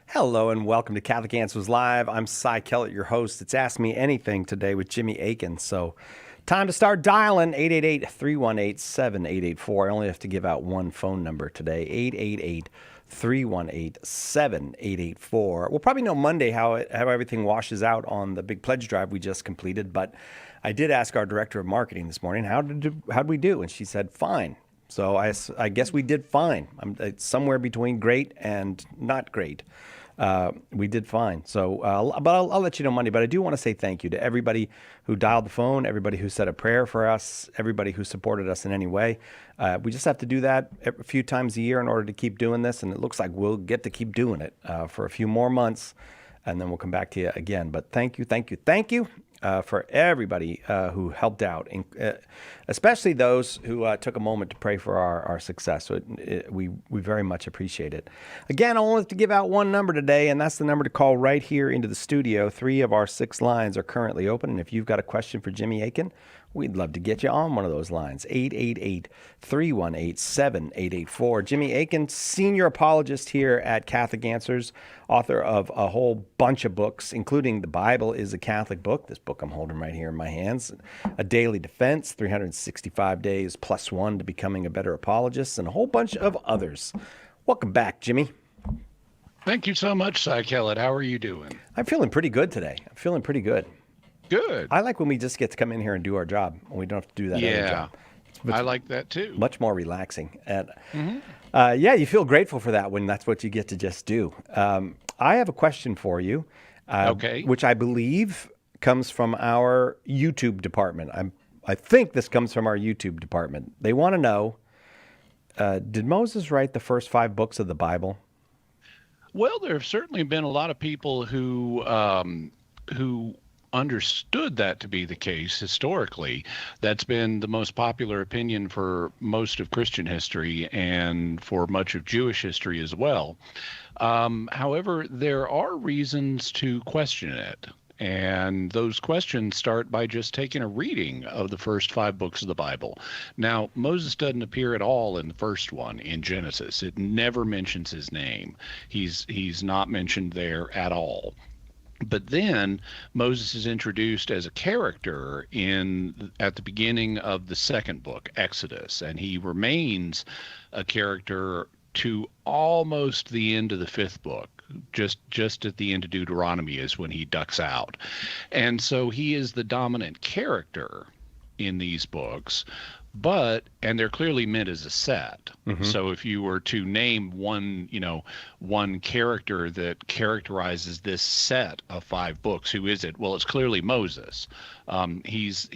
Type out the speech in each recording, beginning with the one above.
Hello and welcome to Catholic Answers Live. I'm Cy Kellett, your host. It's Ask Me Anything today with Jimmy Akin. So, time to start dialing 888-318-7884. I only have to give out one phone number today, 888-318-7884. We'll probably know Monday how everything washes out on the big pledge drive we just completed, but I did ask our director of marketing this morning, how'd we do? And she said, fine. So I guess we did fine. It's somewhere between great and not great. We did fine. So, but I'll let you know Monday. But I do want to say thank you to everybody who dialed the phone, everybody who said a prayer for us, everybody who supported us in any way. We just have to do that a few times a year in order to keep doing this. And it looks like we'll get to keep doing it for a few more months. And then we'll come back to you again. But thank you, thank you, thank you. For everybody who helped out, especially those who took a moment to pray for our success. So we very much appreciate it. Again, I wanted to give out one number today, and that's the number to call right here into the studio. 3 of our 6 lines are currently open, and if you've got a question for Jimmy Akin, we'd love to get you on one of those lines. 888-318-7884. Jimmy Akin, senior apologist here at Catholic Answers, author of a whole bunch of books, including The Bible is a Catholic Book. This book I'm holding right here in my hands. A Daily Defense, 365 Days plus 1 to Becoming a Better Apologist, and a whole bunch of others. Welcome back, Jimmy. Thank you so much, Cy Kellett. How are you doing? I'm feeling pretty good today. I'm feeling pretty good. Good. I like when we just get to come in here and do our job, and we don't have to do that other job. I like that too. Much more relaxing. And you feel grateful for that when that's what you get to just do. I have a question for you, Okay. which I believe comes from our YouTube department. I think this comes from our YouTube department. They want to know, did Moses write the first 5 books of the Bible? Well, there have certainly been a lot of people who understood that to be the case historically. That's been the most popular opinion for most of Christian history and for much of Jewish history as well. However, there are reasons to question it. And those questions start by just taking a reading of the first 5 books of the Bible. Now, Moses doesn't appear at all in the first one in Genesis. It never mentions his name. He's not mentioned there at all. But then Moses is introduced as a character at the beginning of the second book, Exodus, and he remains a character to almost the end of the 5th book. Just at the end of Deuteronomy is when he ducks out. And so he is the dominant character in these books, and they're clearly meant as a set. Mm-hmm. So if you were to name one character that characterizes this set of 5 books, who is it? Well, it's clearly Moses. He's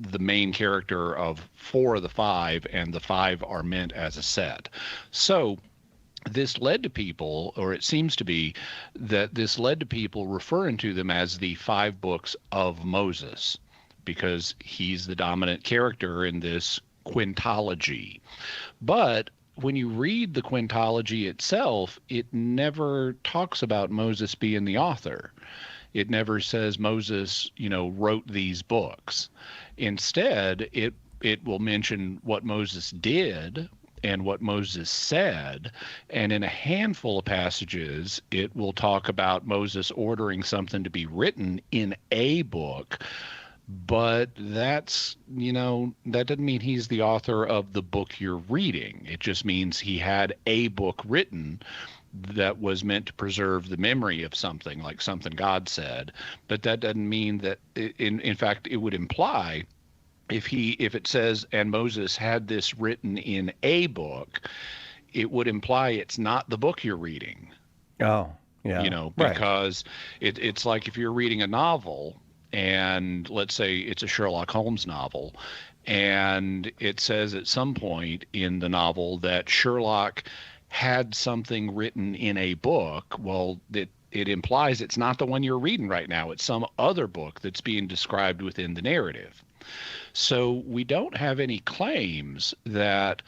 the main character of 4 of the 5, and the 5 are meant as a set. So this led to people, or it seems to be that this led to people referring to them as the 5 books of Moses, because he's the dominant character in this quintology. But when you read the quintology itself, it never talks about Moses being the author. It never says Moses, wrote these books. Instead, it will mention what Moses did and what Moses said, and in a handful of passages, it will talk about Moses ordering something to be written in a book. But that doesn't mean he's the author of the book you're reading. It just means he had a book written that was meant to preserve the memory of something, like something God said. But that doesn't mean that, in fact, it would imply, if it says, and Moses had this written in a book, it would imply it's not the book you're reading. Oh, yeah. Because it's like if you're reading a novel, and let's say it's a Sherlock Holmes novel, and it says at some point in the novel that Sherlock had something written in a book. Well, it implies it's not the one you're reading right now. It's some other book that's being described within the narrative. So we don't have any claims that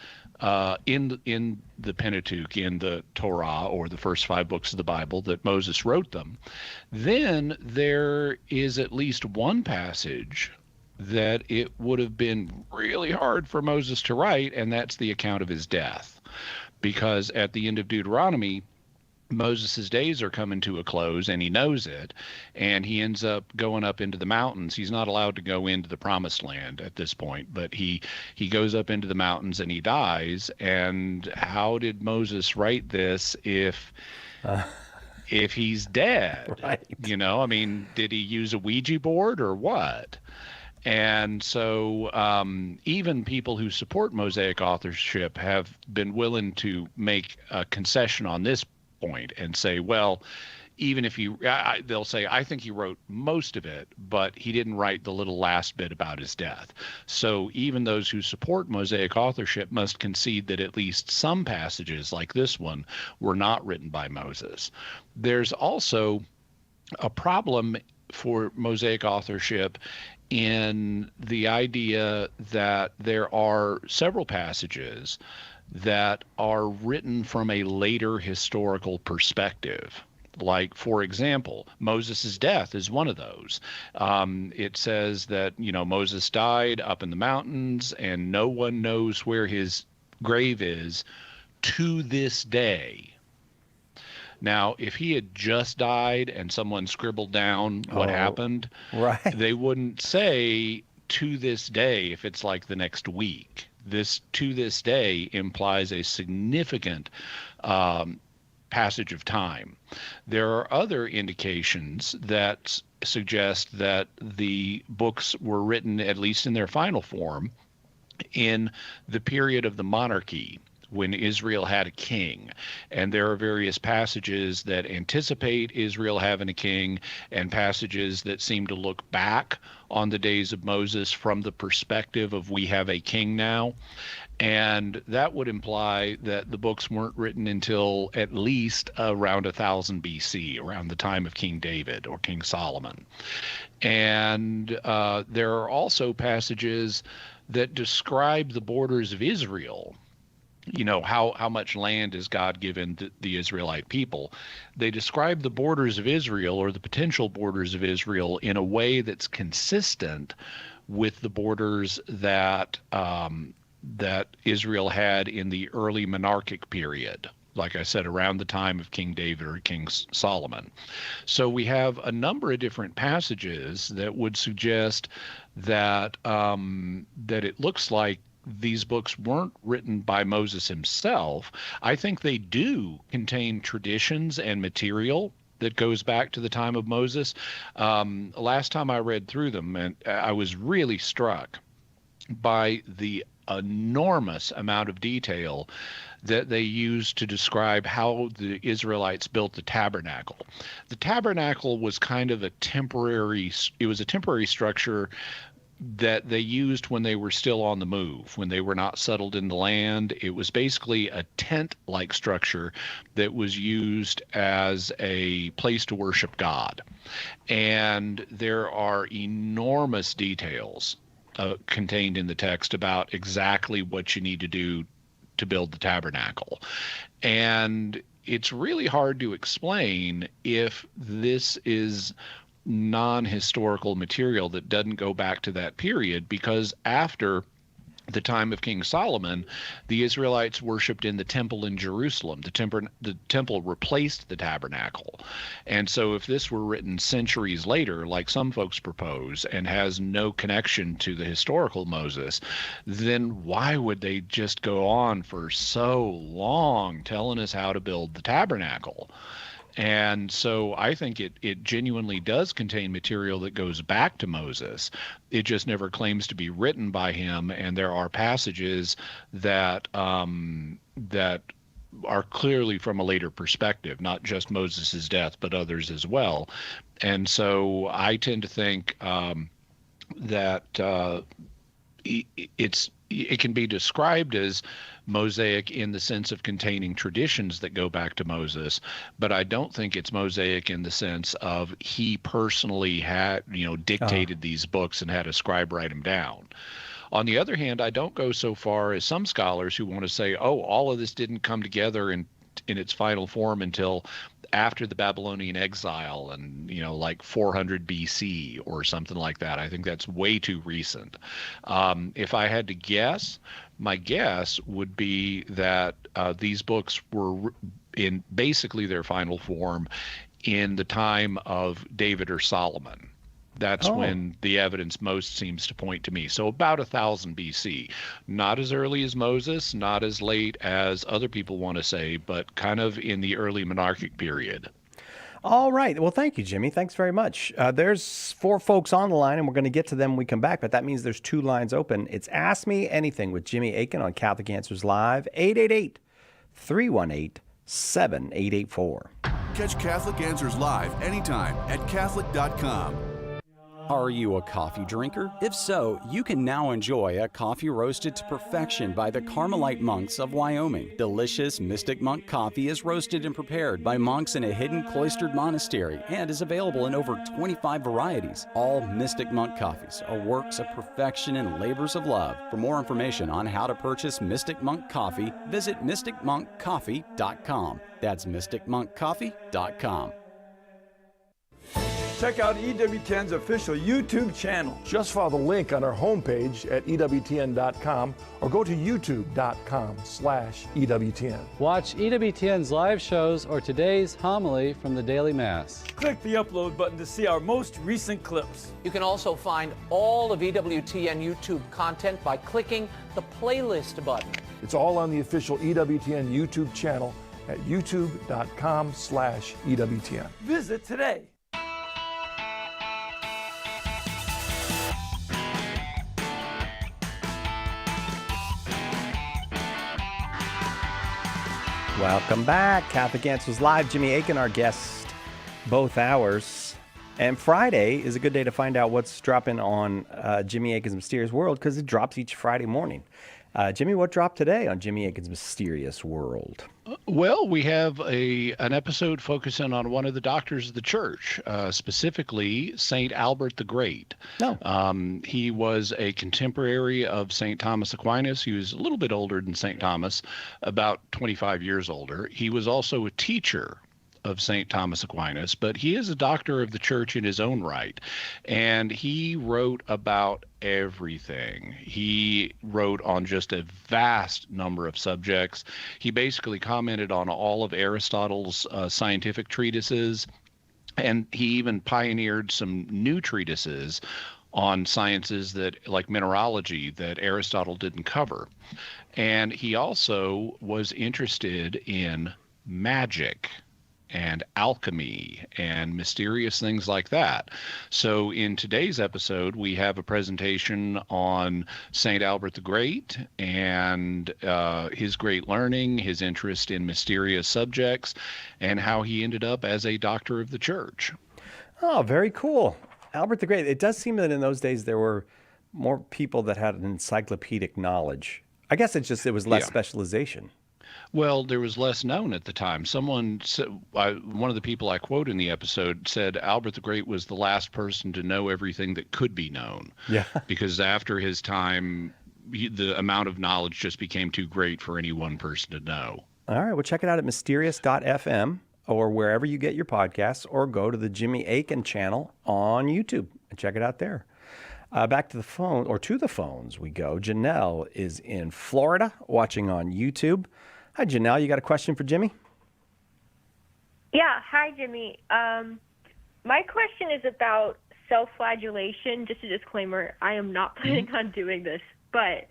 in the Pentateuch, in the Torah, or the first 5 books of the Bible, that Moses wrote them. Then there is at least one passage that it would have been really hard for Moses to write, and that's the account of his death. Because at the end of Deuteronomy, Moses' days are coming to a close, and he knows it, and he ends up going up into the mountains. He's not allowed to go into the promised land at this point, but he goes up into the mountains and he dies. And how did Moses write this if he's dead? Right. I mean, did he use a Ouija board or what? And so even people who support Mosaic authorship have been willing to make a concession on this point and say, well, even if they'll say, I think he wrote most of it, but he didn't write the little last bit about his death. So even those who support Mosaic authorship must concede that at least some passages like this one were not written by Moses. There's also a problem for Mosaic authorship in the idea that there are several passages that are written from a later historical perspective. Like, for example, Moses' death is one of those. It says that, Moses died up in the mountains and no one knows where his grave is to this day. Now, if he had just died and someone scribbled down what happened, right. they wouldn't say to this day if it's like the next week. This to this day implies a significant passage of time. There are other indications that suggest that the books were written, at least in their final form, in the period of the monarchy, when Israel had a king. And there are various passages that anticipate Israel having a king and passages that seem to look back on the days of Moses from the perspective of we have a king now. And that would imply that the books weren't written until at least around 1000 BC, around the time of King David or King Solomon. And there are also passages that describe the borders of Israel. How much land has God given the Israelite people? They describe the borders of Israel, or the potential borders of Israel, in a way that's consistent with the borders that that Israel had in the early monarchic period, like I said, around the time of King David or King Solomon. So we have a number of different passages that would suggest that that it looks like these books weren't written by Moses himself. I think they do contain traditions and material that goes back to the time of Moses. Last time I read through them, and I was really struck by the enormous amount of detail that they used to describe how the Israelites built the tabernacle. The tabernacle was kind of a temporary structure that they used when they were still on the move, when they were not settled in the land. It was basically a tent-like structure that was used as a place to worship God. And there are enormous details contained in the text about exactly what you need to do to build the tabernacle. And it's really hard to explain if this is non-historical material that doesn't go back to that period, because after the time of King Solomon, the Israelites worshipped in the temple in Jerusalem. The temple replaced the tabernacle. And so if this were written centuries later, like some folks propose, and has no connection to the historical Moses, then why would they just go on for so long telling us how to build the tabernacle? And so I think it genuinely does contain material that goes back to Moses. It just never claims to be written by him. And there are passages that that are clearly from a later perspective, not just Moses's death, but others as well. And so I tend to think that it can be described as Mosaic in the sense of containing traditions that go back to Moses, but I don't think it's Mosaic in the sense of he personally had, dictated these books and had a scribe write them down. On the other hand, I don't go so far as some scholars who want to say, oh, all of this didn't come together in its final form until after the Babylonian exile and, like 400 BC or something like that. I think that's way too recent. If I had to guess, my guess would be that these books were in basically their final form in the time of David or Solomon. That's when the evidence most seems to point to me. So about 1000 BC. Not as early as Moses, not as late as other people want to say, but kind of in the early monarchic period. All right. Well, thank you, Jimmy. Thanks very much. There's 4 folks on the line, and we're going to get to them when we come back, but that means there's 2 lines open. It's Ask Me Anything with Jimmy Akin on Catholic Answers Live, 888-318-7884. Catch Catholic Answers Live anytime at Catholic.com. Are you a coffee drinker? If so, you can now enjoy a coffee roasted to perfection by the Carmelite monks of Wyoming. Delicious Mystic Monk coffee is roasted and prepared by monks in a hidden cloistered monastery and is available in over 25 varieties. All Mystic Monk coffees are works of perfection and labors of love. For more information on how to purchase Mystic Monk coffee, visit mysticmonkcoffee.com. That's mysticmonkcoffee.com. Check out EWTN's official YouTube channel. Just follow the link on our homepage at EWTN.com or go to YouTube.com/EWTN. Watch EWTN's live shows or today's homily from the Daily Mass. Click the upload button to see our most recent clips. You can also find all of EWTN YouTube content by clicking the playlist button. It's all on the official EWTN YouTube channel at YouTube.com/EWTN. Visit today. Welcome back. Catholic Answers Live. Jimmy Akin, our guest, both hours. And Friday is a good day to find out what's dropping on Jimmy Akin's Mysterious World because it drops each Friday morning. Jimmy, what dropped today on Jimmy Akin's Mysterious World? Well, we have an episode focusing on one of the doctors of the church, specifically St. Albert the Great. He was a contemporary of St. Thomas Aquinas. He was a little bit older than St. Thomas, about 25 years older. He was also a teacher of St. Thomas Aquinas, but he is a doctor of the church in his own right. And he wrote about everything. He wrote on just a vast number of subjects. He basically commented on all of Aristotle's scientific treatises, and he even pioneered some new treatises on sciences that, like mineralogy, that Aristotle didn't cover. And he also was interested in magic and alchemy and mysterious things like that. So in today's episode, we have a presentation on St. Albert the Great and his great learning, his interest in mysterious subjects, and how he ended up as a doctor of the church. Oh, very cool. Albert the Great. It does seem that in those days there were more people that had an encyclopedic knowledge. I guess it was less specialization. Well, there was less known at the time. Someone said, one of the people I quote in the episode said Albert the Great was the last person to know everything that could be known. Yeah. Because after his time, the amount of knowledge just became too great for any one person to know. All right. Well, check it out at mysterious.fm or wherever you get your podcasts, or go to the Jimmy Akin channel on YouTube and check it out there. Back to the phone, or to the phones we go. Janelle is in Florida watching on YouTube. Hi, Janelle. You got a question for Jimmy? Yeah. Hi, Jimmy. My question is about self-flagellation. Just a disclaimer, I am not planning on doing this, but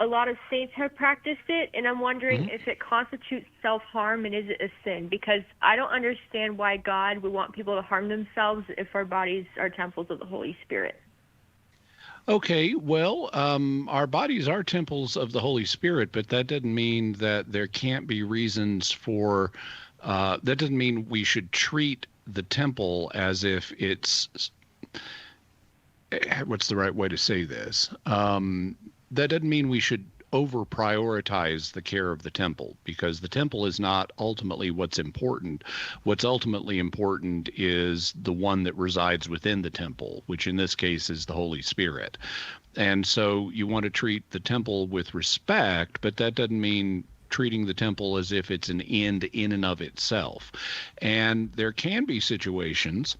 a lot of saints have practiced it, and I'm wondering if it constitutes self-harm and is it a sin? Because I don't understand why God would want people to harm themselves if our bodies are temples of the Holy Spirit. Okay, well, our bodies are temples of the Holy Spirit, but that doesn't mean that there can't be reasons for, that doesn't mean we should treat the temple as if it's, what's the right way to say this? That doesn't mean we should over prioritize the care of the temple, because the temple is not ultimately what's important. What's ultimately important is the one that resides within the temple, which in this case is the Holy Spirit. And so you want to treat the temple with respect, but that doesn't mean treating the temple as if it's an end in and of itself. And there can be situations,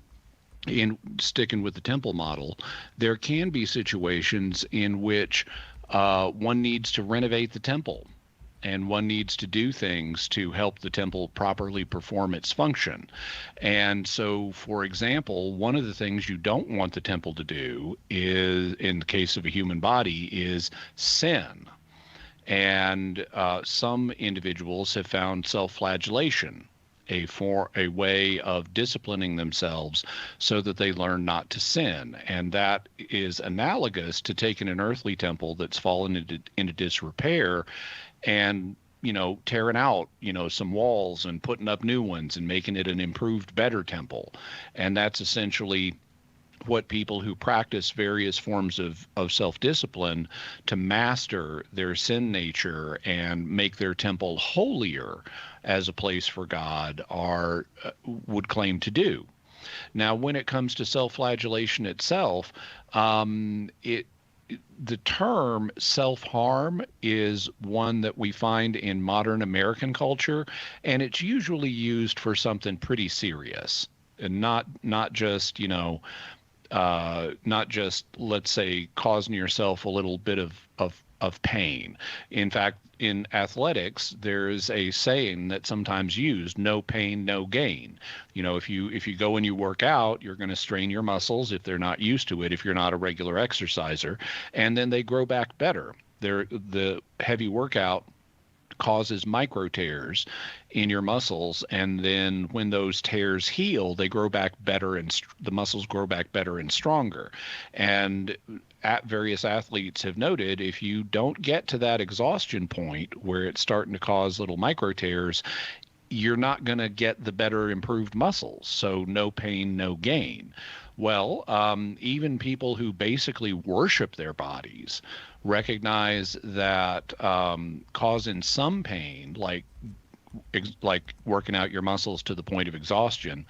in sticking with the temple model, there can be situations in which one needs to renovate the temple. and one needs to do things to help the temple properly perform its function. And so, for example, one of the things you don't want the temple to do is, in the case of a human body, is sin. And some individuals have found self-flagellation a way of disciplining themselves so that they learn not to sin. And that is analogous to taking an earthly temple that's fallen into disrepair and, tearing out, some walls and putting up new ones and making it an improved, better temple. And that's essentially what people who practice various forms of self-discipline to master their sin nature and make their temple holier as a place for God would claim to do. Now, when it comes to self-flagellation itself, the term self-harm is one that we find in modern American culture, and it's usually used for something pretty serious, and not just not just, let's say, causing yourself a little bit of pain. In fact, in athletics, there's a saying that's sometimes used: no pain, no gain. If you go and you work out, you're going to strain your muscles if they're not used to it, if you're not a regular exerciser, and then they grow back better. The heavy workout causes micro tears in your muscles, and then when those tears heal, they grow back better, and the muscles grow back better and stronger. And various athletes have noted, if you don't get to that exhaustion point where it's starting to cause little micro tears, you're not going to get the better improved muscles. So no pain, no gain. Well, even people who basically worship their bodies recognize that causing some pain, like working out your muscles to the point of exhaustion,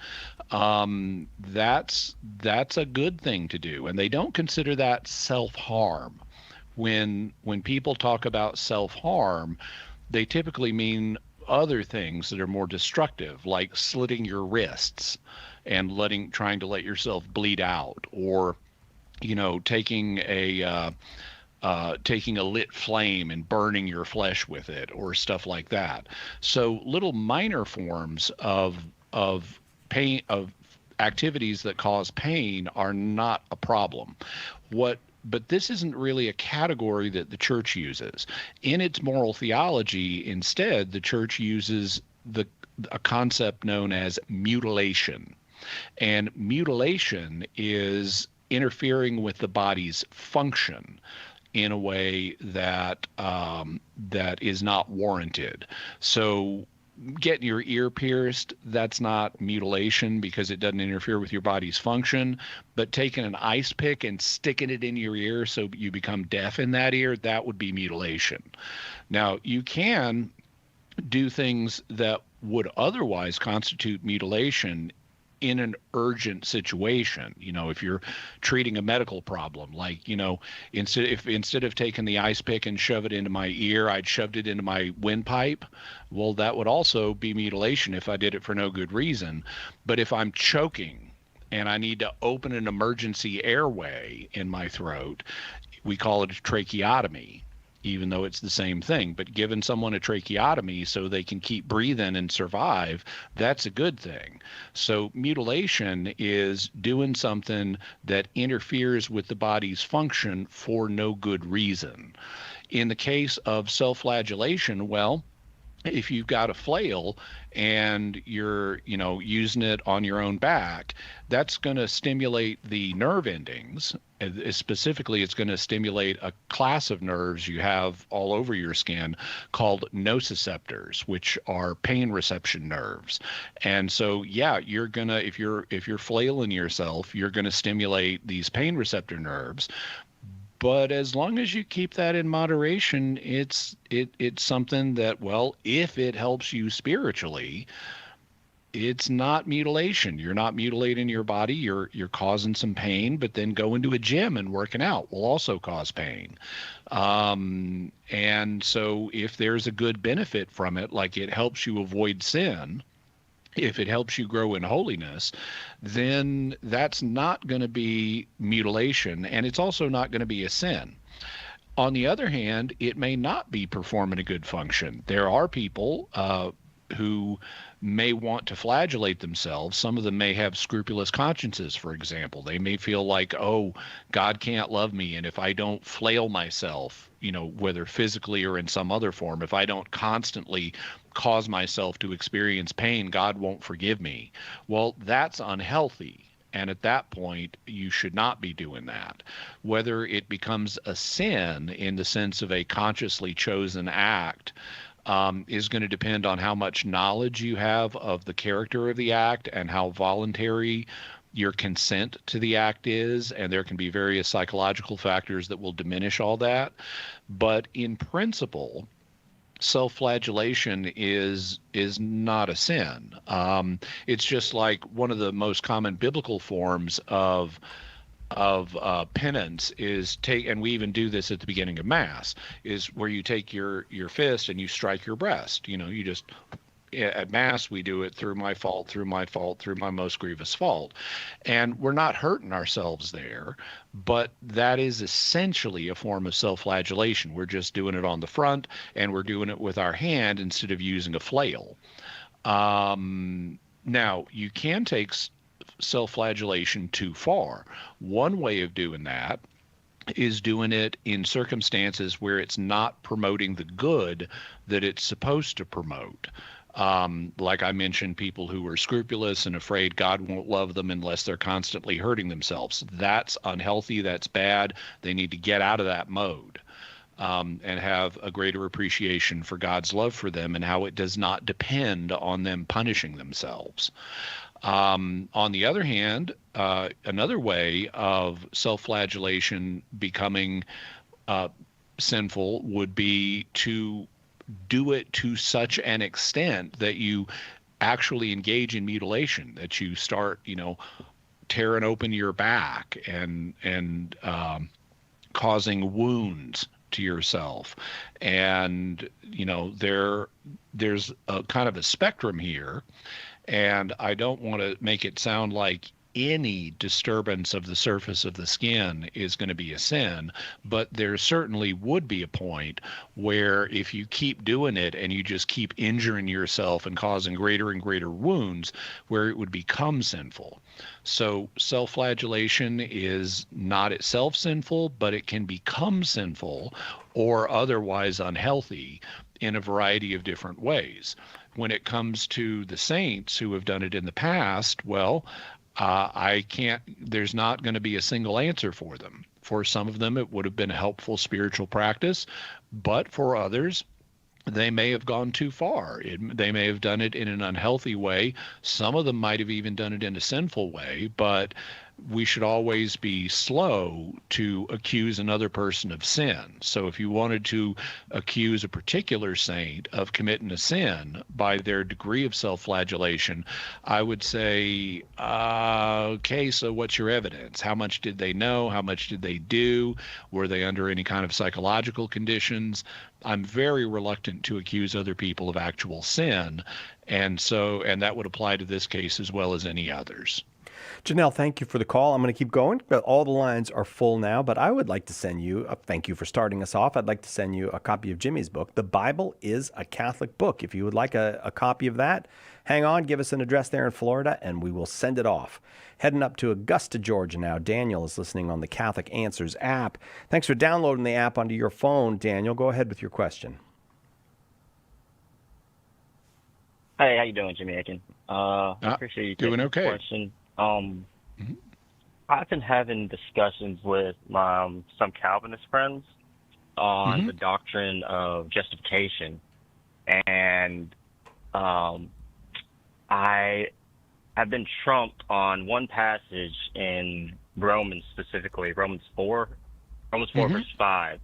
that's a good thing to do, and they don't consider that self-harm. When people talk about self-harm, they typically mean other things that are more destructive, like slitting your wrists and trying to let yourself bleed out, or taking a lit flame and burning your flesh with it, or stuff like that. So little minor forms of pain, of activities that cause pain, are not a problem. But this isn't really a category that the church uses. In its moral theology, instead, the church uses a concept known as mutilation. And mutilation is interfering with the body's function in a way that is not warranted. So getting your ear pierced, that's not mutilation because it doesn't interfere with your body's function. But taking an ice pick and sticking it in your ear so you become deaf in that ear, that would be mutilation. Now, you can do things that would otherwise constitute mutilation in an urgent situation. If you're treating a medical problem, like, instead of taking the ice pick and shove it into my ear, I'd shoved it into my windpipe. Well, that would also be mutilation if I did it for no good reason. But if I'm choking and I need to open an emergency airway in my throat, we call it a tracheotomy, even though it's the same thing. But giving someone a tracheotomy so they can keep breathing and survive, that's a good thing. So mutilation is doing something that interferes with the body's function for no good reason. In the case of self-flagellation, well, if you've got a flail and you're, using it on your own back, that's going to stimulate the nerve endings. Specifically, it's going to stimulate a class of nerves you have all over your skin called nociceptors, which are pain reception nerves. And so, yeah, you're going to, if you're flailing yourself, you're going to stimulate these pain receptor nerves. But as long as you keep that in moderation, it's something that, well, if it helps you spiritually, it's not mutilation. You're not mutilating your body. You're causing some pain, but then going to a gym and working out will also cause pain. And so if there's a good benefit from it, like it helps you avoid sin, if it helps you grow in holiness, then that's not going to be mutilation, and it's also not going to be a sin. On the other hand, it may not be performing a good function. There are people who may want to flagellate themselves. Some of them may have scrupulous consciences, for example. They may feel like, oh, God can't love me, and if I don't flail myself, whether physically or in some other form, if I don't constantly cause myself to experience pain, God won't forgive me. Well, that's unhealthy. And at that point, you should not be doing that. Whether it becomes a sin in the sense of a consciously chosen act is going to depend on how much knowledge you have of the character of the act and how voluntary your consent to the act is. And there can be various psychological factors that will diminish all that. But in principle, self-flagellation is not a sin. It's just like one of the most common biblical forms of penance is and we even do this at the beginning of Mass, is where you take your fist and you strike your breast. You just, at Mass, we do it through my fault, through my fault, through my most grievous fault. And we're not hurting ourselves there, but that is essentially a form of self-flagellation. We're just doing it on the front, and we're doing it with our hand instead of using a flail. Now, you can take self-flagellation too far. One way of doing that is doing it in circumstances where it's not promoting the good that it's supposed to promote. Like I mentioned, people who are scrupulous and afraid God won't love them unless they're constantly hurting themselves. That's unhealthy. That's bad. They need to get out of that mode and have a greater appreciation for God's love for them and how it does not depend on them punishing themselves. On the other hand, another way of self-flagellation becoming sinful would be to do it to such an extent that you actually engage in mutilation, that you start, tearing open your back and causing wounds to yourself. And, there's a kind of a spectrum here. And I don't want to make it sound like any disturbance of the surface of the skin is going to be a sin, but there certainly would be a point where if you keep doing it and you just keep injuring yourself and causing greater and greater wounds, where it would become sinful. So self-flagellation is not itself sinful, but it can become sinful or otherwise unhealthy in a variety of different ways. When it comes to the saints who have done it in the past, well, there's not going to be a single answer for them. For some of them, it would have been a helpful spiritual practice, but for others, they may have gone too far. They may have done it in an unhealthy way. Some of them might have even done it in a sinful way, but we should always be slow to accuse another person of sin. So if you wanted to accuse a particular saint of committing a sin by their degree of self-flagellation, I would say, okay, so what's your evidence? How much did they know? How much did they do? Were they under any kind of psychological conditions? I'm very reluctant to accuse other people of actual sin. And that would apply to this case as well as any others. Janelle, thank you for the call. I'm going to keep going, but all the lines are full now. But I would like to send you thank you for starting us off. I'd like to send you a copy of Jimmy's book, The Bible is a Catholic Book. If you would like a copy of that, hang on, give us an address there in Florida, and we will send it off. Heading up to Augusta, Georgia now. Daniel is listening on the Catholic Answers app. Thanks for downloading the app onto your phone, Daniel. Go ahead with your question. Hey, how you doing, Jimmy Akin? I appreciate you taking doing okay. the question. I've been having discussions with some Calvinist friends on the doctrine of justification, and I have been trumped on one passage in Romans, specifically Romans 4 verse 5,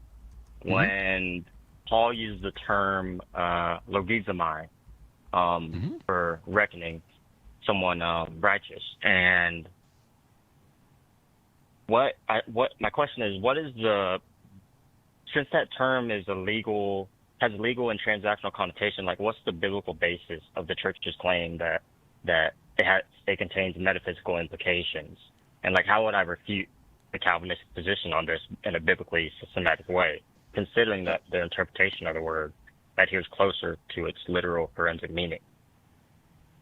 when Paul uses the term logizomai for reckoning someone righteous. And my question is, since that term is has a legal and transactional connotation, like what's the biblical basis of the church's claim that it contains metaphysical implications? And like, how would I refute the Calvinistic position on this in a biblically systematic way? considering that their interpretation of the word adheres closer to its literal forensic meaning.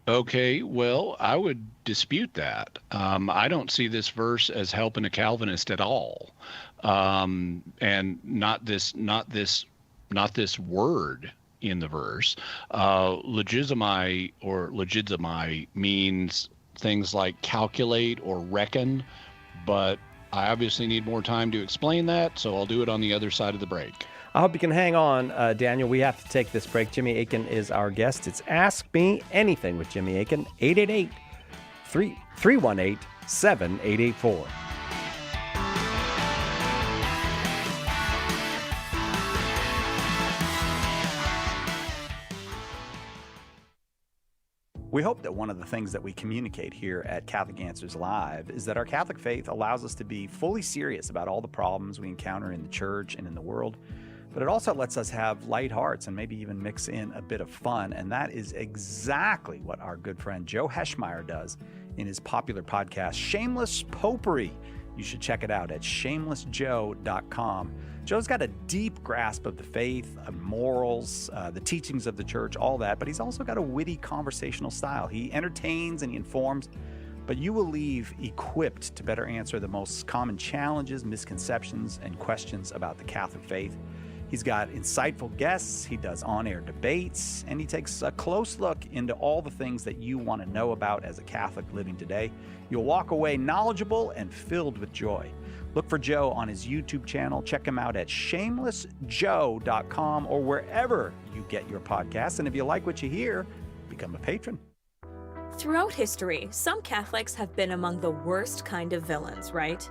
Okay, well, I would dispute that. I don't see this verse as helping a Calvinist at all, and not this word in the verse. Logizomai means things like calculate or reckon, but I obviously need more time to explain that, so I'll do it on the other side of the break. I hope you can hang on, Daniel. We have to take this break. Jimmy Akin is our guest. It's Ask Me Anything with Jimmy Akin, 888-318-7884. We hope that one of the things that we communicate here at Catholic Answers Live is that our Catholic faith allows us to be fully serious about all the problems we encounter in the church and in the world, but it also lets us have light hearts and maybe even mix in a bit of fun, and that is exactly what our good friend Joe Heschmeyer does in his popular podcast, Shameless Popery. You should check it out at shamelessjoe.com. Joe's got a deep grasp of the faith, of morals, the teachings of the church, all that, but he's also got a witty conversational style. He entertains and he informs, but you will leave equipped to better answer the most common challenges, misconceptions, and questions about the Catholic faith. He's got insightful guests, he does on-air debates, and he takes a close look into all the things that you want to know about as a Catholic living today. You'll walk away knowledgeable and filled with joy. Look for Joe on his YouTube channel. Check him out at shamelessjoe.com or wherever you get your podcasts. And if you like what you hear, become a patron. Throughout history, some Catholics have been among the worst kind of villains, right?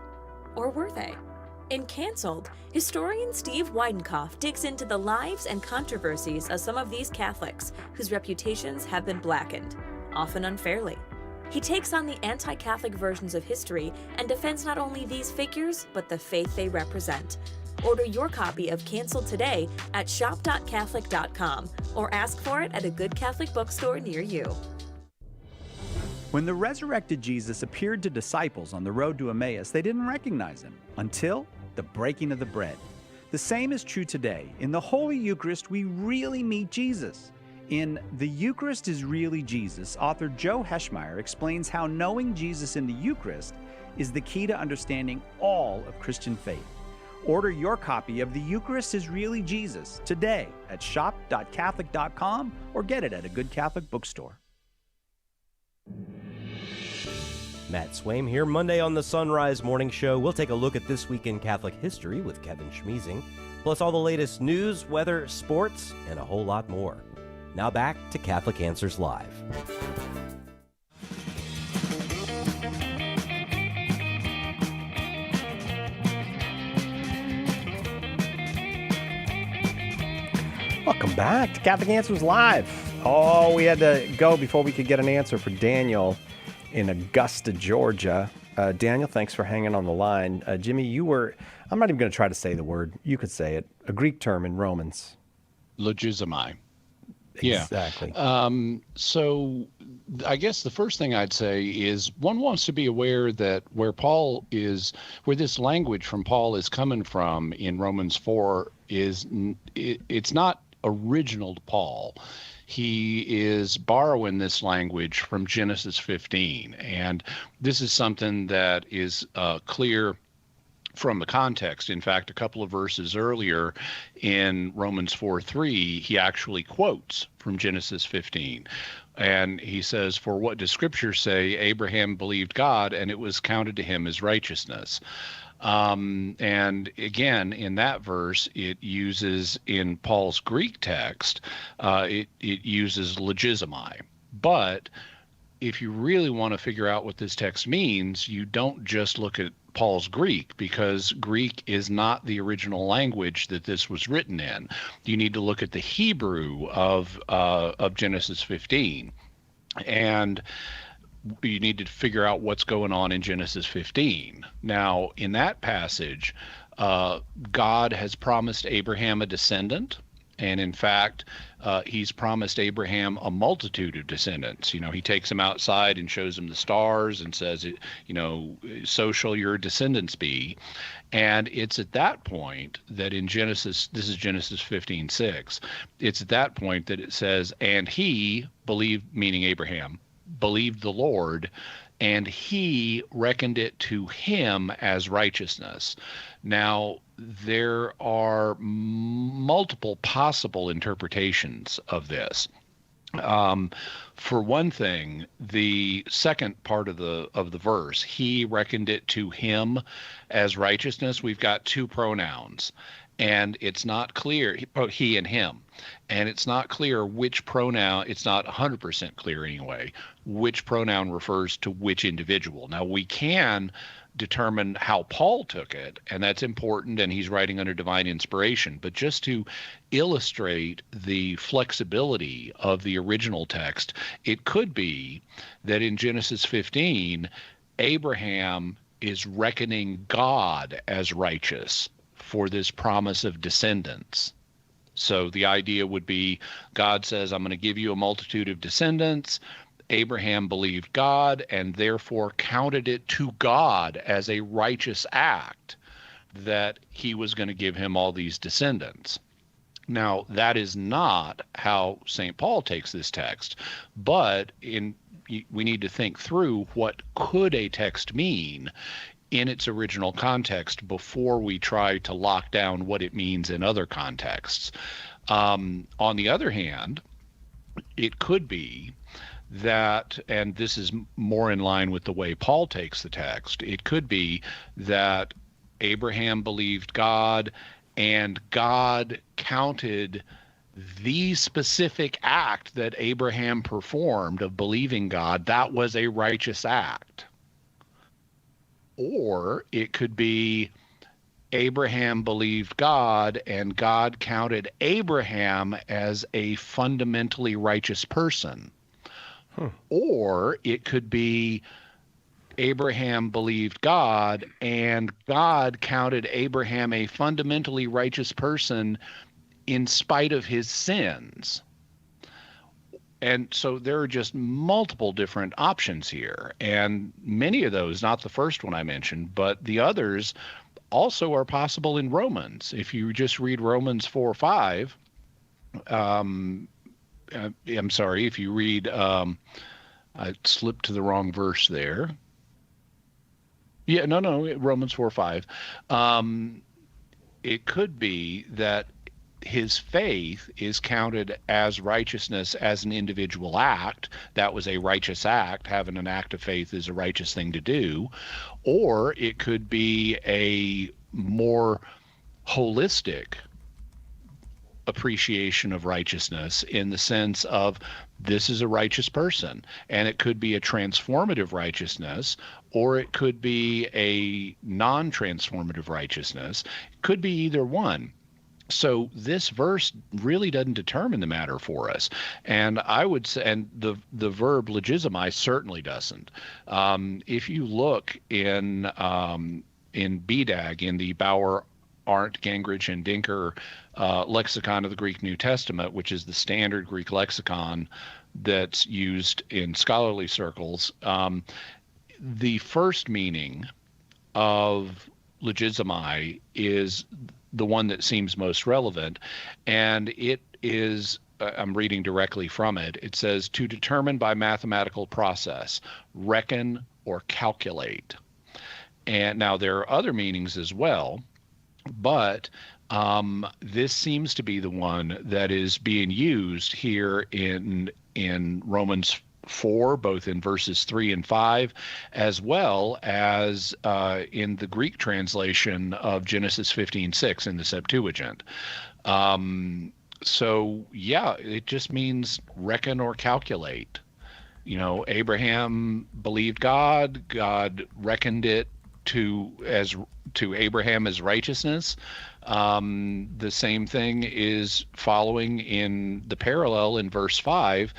Or were they? In Cancelled, historian Steve Weidenkopf digs into the lives and controversies of some of these Catholics whose reputations have been blackened, often unfairly. He takes on the anti-Catholic versions of history and defends not only these figures, but the faith they represent. Order your copy of Cancelled today at shop.catholic.com or ask for it at a good Catholic bookstore near you. When the resurrected Jesus appeared to disciples on the road to Emmaus, they didn't recognize him until the breaking of the bread. The same is true today. In the Holy Eucharist, we really meet Jesus. In The Eucharist is Really Jesus, author Joe Heschmeyer explains how knowing Jesus in the Eucharist is the key to understanding all of Christian faith. Order your copy of The Eucharist is Really Jesus today at shop.catholic.com or get it at a good Catholic bookstore. Matt Swaim here. Monday on the Sunrise Morning Show, we'll take a look at this week in Catholic history with Kevin Schmeezing, plus all the latest news, weather, sports, and a whole lot more. Now back to Catholic Answers Live. Welcome back to Catholic Answers Live. Oh, we had to go before we could get an answer for Daniel in Augusta, Georgia. Daniel, thanks for hanging on the line. Jimmy, you were, I'm not even going to try to say the word. You could say it. A Greek term in Romans. Logizomai. Exactly. Yeah. So I guess the first thing I'd say is one wants to be aware that where this language from Paul is coming from in Romans 4 it's not original to Paul. He is borrowing this language from Genesis 15. And this is something that is clear from the context. In fact, a couple of verses earlier in Romans 4:3, he actually quotes from Genesis 15. And he says, "For what does Scripture say? Abraham believed God, and it was counted to him as righteousness." And again, in that verse, it uses, in Paul's Greek text, it uses logizomai. But if you really want to figure out what this text means, you don't just look at Paul's Greek, because Greek is not the original language that this was written in. You need to look at the Hebrew of Genesis 15. And you need to figure out what's going on in Genesis 15. Now, in that passage, God has promised Abraham a descendant, And in fact, he's promised Abraham a multitude of descendants. You know, he takes him outside and shows him the stars and says, you know, so shall your descendants be. And it's at that point that in Genesis, this is Genesis 15:6, it's at that point that it says, and he believed, meaning Abraham, believed the Lord, and he reckoned it to him as righteousness. Now, there are multiple possible interpretations of this. For one thing, the second part of the verse, he reckoned it to him as righteousness. We've got two pronouns, and it's not clear, he and him, and it's not clear which pronoun, it's not 100% clear anyway, which pronoun refers to which individual. Now, we can determine how Paul took it, and that's important, and he's writing under divine inspiration. But just to illustrate the flexibility of the original text, it could be that in Genesis 15, Abraham is reckoning God as righteous for this promise of descendants. So the idea would be God says, I'm going to give you a multitude of descendants. Abraham believed God and therefore counted it to God as a righteous act that he was going to give him all these descendants. Now, that is not how St. Paul takes this text, but we need to think through what could a text mean in its original context before we try to lock down what it means in other contexts. On the other hand, it could be that, and this is more in line with the way Paul takes the text, it could be that Abraham believed God and God counted the specific act that Abraham performed of believing God, that was a righteous act. Or it could be Abraham believed God and God counted Abraham as a fundamentally righteous person. Or it could be Abraham believed God and God counted Abraham a fundamentally righteous person in spite of his sins. And so there are just multiple different options here. And many of those, not the first one I mentioned, but the others also are possible in Romans. If you just read Romans 4:5, I'm sorry, if you read, I slipped to the wrong verse there. Yeah, no, Romans 4:5. It could be that his faith is counted as righteousness as an individual act. That was a righteous act. Having an act of faith is a righteous thing to do. Or it could be a more holistic appreciation of righteousness in the sense of this is a righteous person, and it could be a transformative righteousness, or it could be a non-transformative righteousness. It could be either one. So this verse really doesn't determine the matter for us. And I would say, and the verb logizomai certainly doesn't. If you look in BDAG, in the Bauer, Arndt, Gingrich, and Dinker lexicon of the Greek New Testament, which is the standard Greek lexicon that's used in scholarly circles, the first meaning of logizomai is the one that seems most relevant, and it is, I'm reading directly from it, it says, to determine by mathematical process, reckon or calculate. And now there are other meanings as well, but this seems to be the one that is being used here in Romans 4, both in verses 3 and 5, as well as in the Greek translation of Genesis 15:6 in the Septuagint. So yeah, it just means reckon or calculate. You know, Abraham believed God, God reckoned it to Abraham as righteousness. The same thing is following in the parallel in verse 5.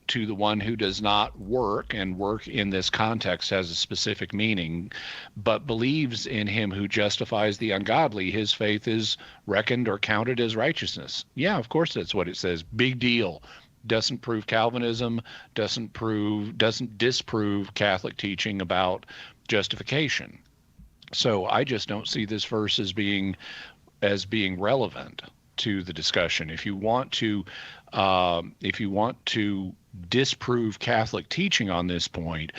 to the one who does not work, and work in this context has a specific meaning, but believes in him who justifies the ungodly, his faith is reckoned or counted as righteousness. Yeah, of course that's what it says. Big deal. Doesn't prove Calvinism, doesn't disprove Catholic teaching about justification. So I just don't see this verse as being relevant to the discussion. If you want to disprove Catholic teaching on this point,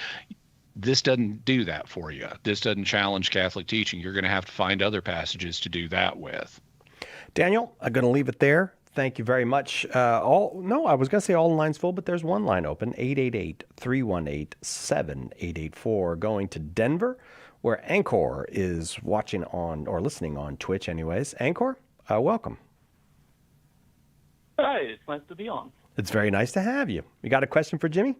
this doesn't do that for you. This doesn't challenge Catholic teaching. You're going to have to find other passages to do that with. Daniel, I'm going to leave it there. Thank you very much. I was going to say all the lines full, but there's one line open, 888-318-7884, going to Denver, where Anchor is watching on, or listening on Twitch anyways. Anchor, welcome. Hi, it's nice to be on. It's very nice to have you. You got a question for Jimmy?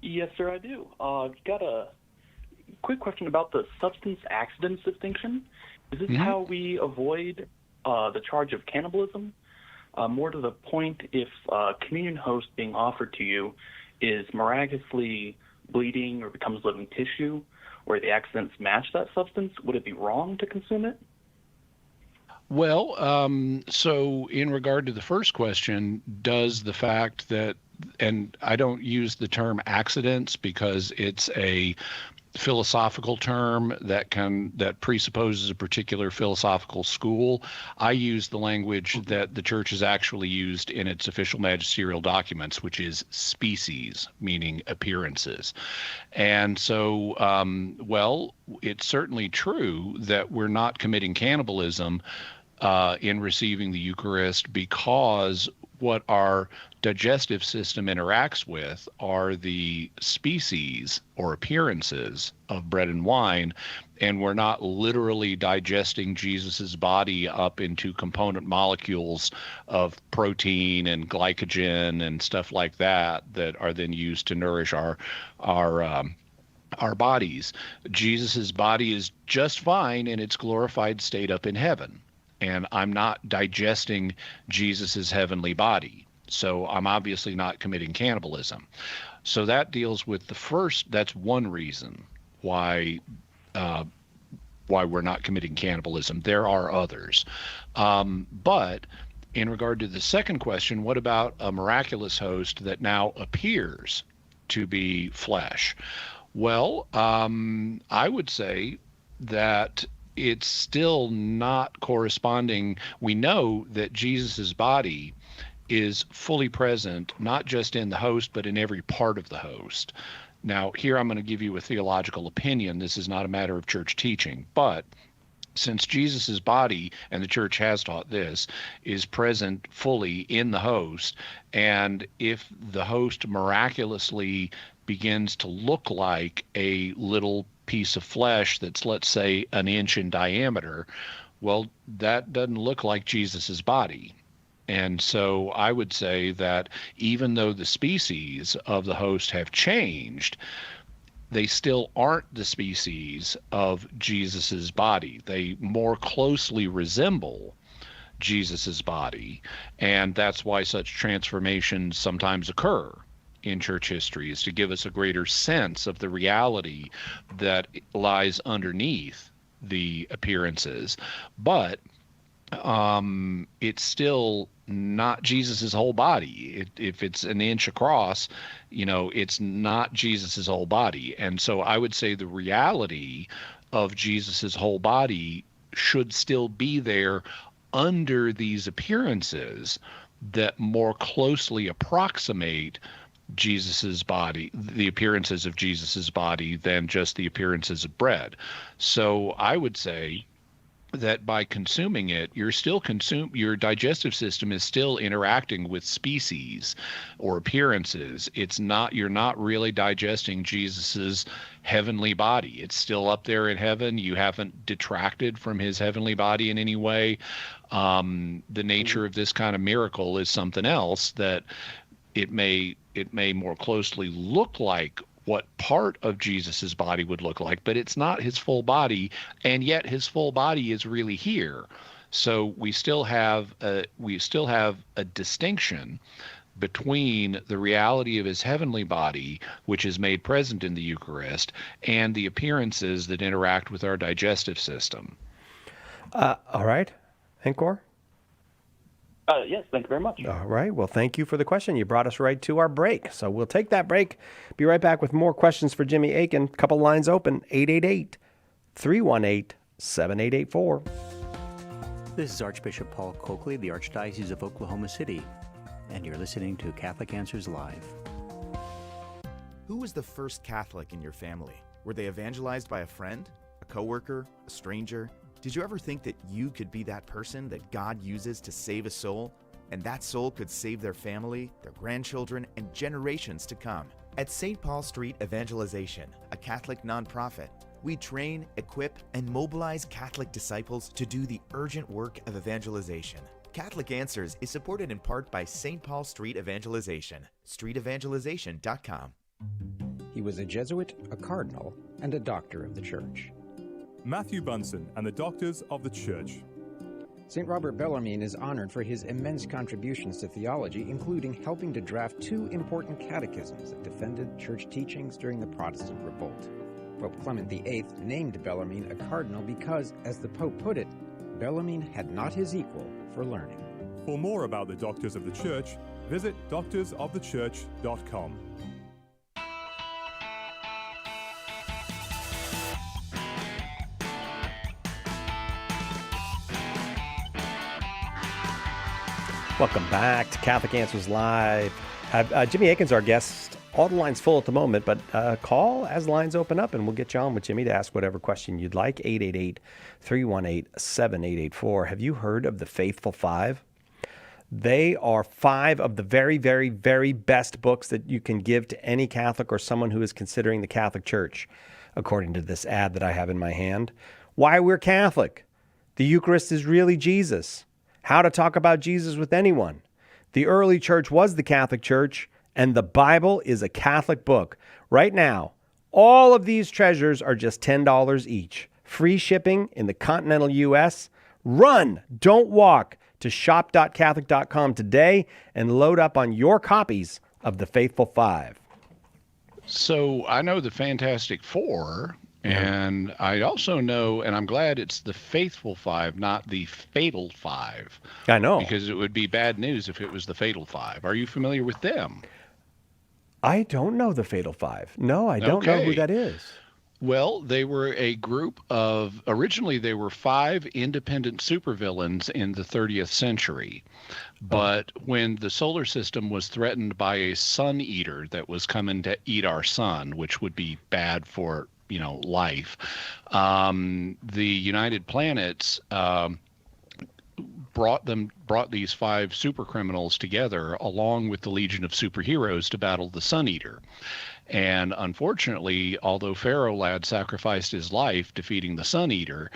Yes, sir, I do. I've got a quick question about the substance-accident distinction. Is this how we avoid the charge of cannibalism? More to the point, if a communion host being offered to you is miraculously bleeding or becomes living tissue, where the accidents match that substance, would it be wrong to consume it? Well, so in regard to the first question, does the fact that, and I don't use the term accidents because it's a philosophical term that presupposes a particular philosophical school. I use the language that the church has actually used in its official magisterial documents, which is species, meaning appearances. And so, it's certainly true that we're not committing cannibalism in receiving the Eucharist, because what our digestive system interacts with are the species or appearances of bread and wine, and we're not literally digesting Jesus's body up into component molecules of protein and glycogen and stuff like that are then used to nourish our bodies. Jesus's body is just fine in its glorified state up in heaven, and I'm not digesting Jesus's heavenly body. So I'm obviously not committing cannibalism. So that deals with the first. That's one reason why we're not committing cannibalism. There are others. But in regard to the second question, what about a miraculous host that now appears to be flesh? Well, I would say that it's still not corresponding. We know that Jesus's body is fully present, not just in the host, but in every part of the host. Now, here I'm going to give you a theological opinion. This is not a matter of church teaching, but since Jesus's body, and the church has taught this, is present fully in the host, and if the host miraculously begins to look like a little piece of flesh that's, let's say, an inch in diameter, well, that doesn't look like Jesus's body. And so I would say that even though the species of the host have changed, they still aren't the species of Jesus's body. They more closely resemble Jesus's body, and that's why such transformations sometimes occur in church history, is to give us a greater sense of the reality that lies underneath the appearances. But it's still not Jesus's whole body. If it's an inch across, it's not Jesus's whole body. And so I would say the reality of Jesus's whole body should still be there under these appearances that more closely approximate Jesus's body, the appearances of Jesus's body, than just the appearances of bread. So I would say that by consuming it, your digestive system is still interacting with species or appearances. You're not really digesting Jesus's heavenly body. It's still up there in heaven. You haven't detracted from his heavenly body in any way. The nature of this kind of miracle is something else, that it may more closely look like what part of Jesus's body would look like, but it's not his full body, and yet his full body is really here. So we still have a distinction between the reality of his heavenly body, which is made present in the Eucharist, and the appearances that interact with our digestive system. All right. Encore? Yes, thank you very much. All right. Well, thank you for the question. You brought us right to our break. So we'll take that break. Be right back with more questions for Jimmy Akin. Couple lines open, 888-318-7884. This is Archbishop Paul Coakley, the Archdiocese of Oklahoma City, and you're listening to Catholic Answers Live. Who was the first Catholic in your family? Were they evangelized by a friend, a coworker, a stranger? Did you ever think that you could be that person that God uses to save a soul? And that soul could save their family, their grandchildren, and generations to come. At St. Paul Street Evangelization, a Catholic nonprofit, we train, equip, and mobilize Catholic disciples to do the urgent work of evangelization. Catholic Answers is supported in part by St. Paul Street Evangelization, streetevangelization.com. He was a Jesuit, a cardinal, and a doctor of the Church. Matthew Bunson and the Doctors of the Church. St. Robert Bellarmine is honored for his immense contributions to theology, including helping to draft 2 important catechisms that defended church teachings during the Protestant Revolt. Pope Clement VIII named Bellarmine a cardinal because, as the Pope put it, Bellarmine had not his equal for learning. For more about the Doctors of the Church, visit doctorsofthechurch.com. Welcome back to Catholic Answers Live. Jimmy Akin's our guest. All the lines full at the moment, but call as lines open up, and we'll get you on with Jimmy to ask whatever question you'd like. 888-318-7884. Have you heard of the Faithful Five? They are 5 of the very, very, very best books that you can give to any Catholic or someone who is considering the Catholic Church, according to this ad that I have in my hand. Why we're Catholic. The Eucharist is really Jesus. How to talk about Jesus with anyone. The early church was the Catholic Church, and the Bible is a Catholic book. Right now, all of these treasures are just $10 each. Free shipping in the continental U.S. Run, don't walk to shop.catholic.com today and load up on your copies of the Faithful Five. So I know the Fantastic Four, and I also know, and I'm glad it's the Faithful Five, not the Fatal Five. I know. Because it would be bad news if it was the Fatal Five. Are you familiar with them? I don't know the Fatal Five. No, I don't know who that is. Well, they were a group of, originally they were 5 independent supervillains in the 30th century. But when the solar system was threatened by a sun eater that was coming to eat our sun, which would be bad for, life, the United Planets brought these 5 super criminals together along with the Legion of Superheroes to battle the Sun Eater. And unfortunately, although Pharaoh Lad sacrificed his life defeating the Sun Eater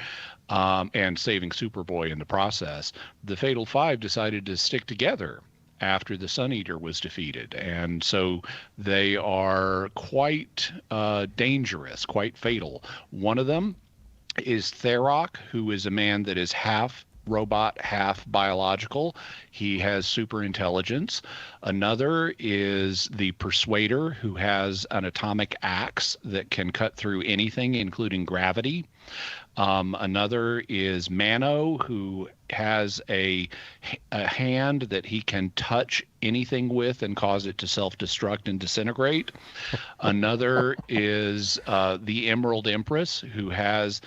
and saving Superboy in the process, the Fatal Five decided to stick together after the Sun Eater was defeated. And so they are quite dangerous, quite fatal. One of them is Tharok, who is a man that is half robot, half biological. He has super intelligence. Another is the Persuader, who has an atomic axe that can cut through anything, including gravity. Another is Mano, who has a hand that he can touch anything with and cause it to self-destruct and disintegrate. Another is the Emerald Empress, who has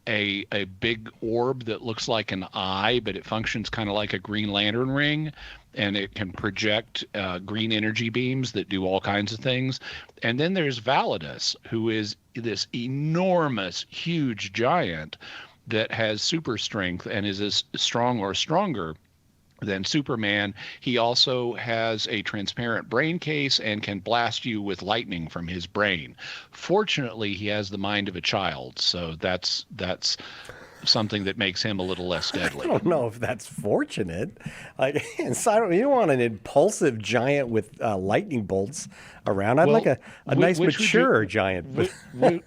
a big orb that looks like an eye, but it functions kind of like a Green Lantern ring, and it can project green energy beams that do all kinds of things. And then there's Validus, who is this enormous, huge giant that has super strength and is as strong or stronger than Superman. He also has a transparent brain case and can blast you with lightning from his brain. Fortunately, he has the mind of a child, so that's something that makes him a little less deadly. I don't know if that's fortunate. Like, so you don't want an impulsive giant with lightning bolts around. I'd like a nice, mature giant.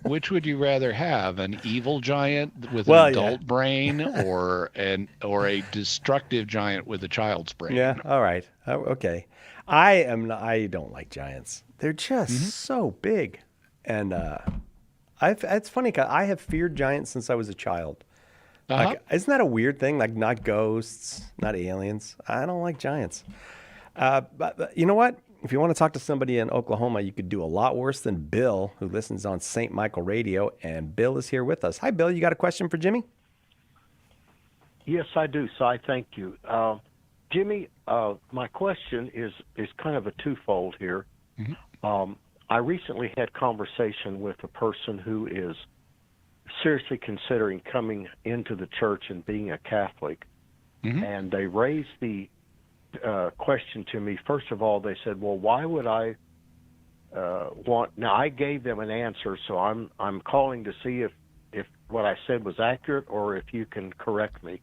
Which would you rather have? An evil giant with an adult brain, or a destructive giant with a child's brain? Yeah. All right. Okay. I don't like giants. They're just so big, and it's funny 'cause I have feared giants since I was a child. Like, isn't that a weird thing? Like, not ghosts, not aliens. I don't like giants. But you know what? If you want to talk to somebody in Oklahoma, you could do a lot worse than Bill, who listens on St. Michael Radio. And Bill is here with us. Hi, Bill. You got a question for Jimmy? Yes, I do, Si. Thank you. Jimmy, my question is kind of a twofold here. I recently had conversation with a person who is seriously considering coming into the church and being a Catholic, and they raised the question to me. First of all, they said, well, why would I want... Now, I gave them an answer, so I'm calling to see if what I said was accurate or if you can correct me.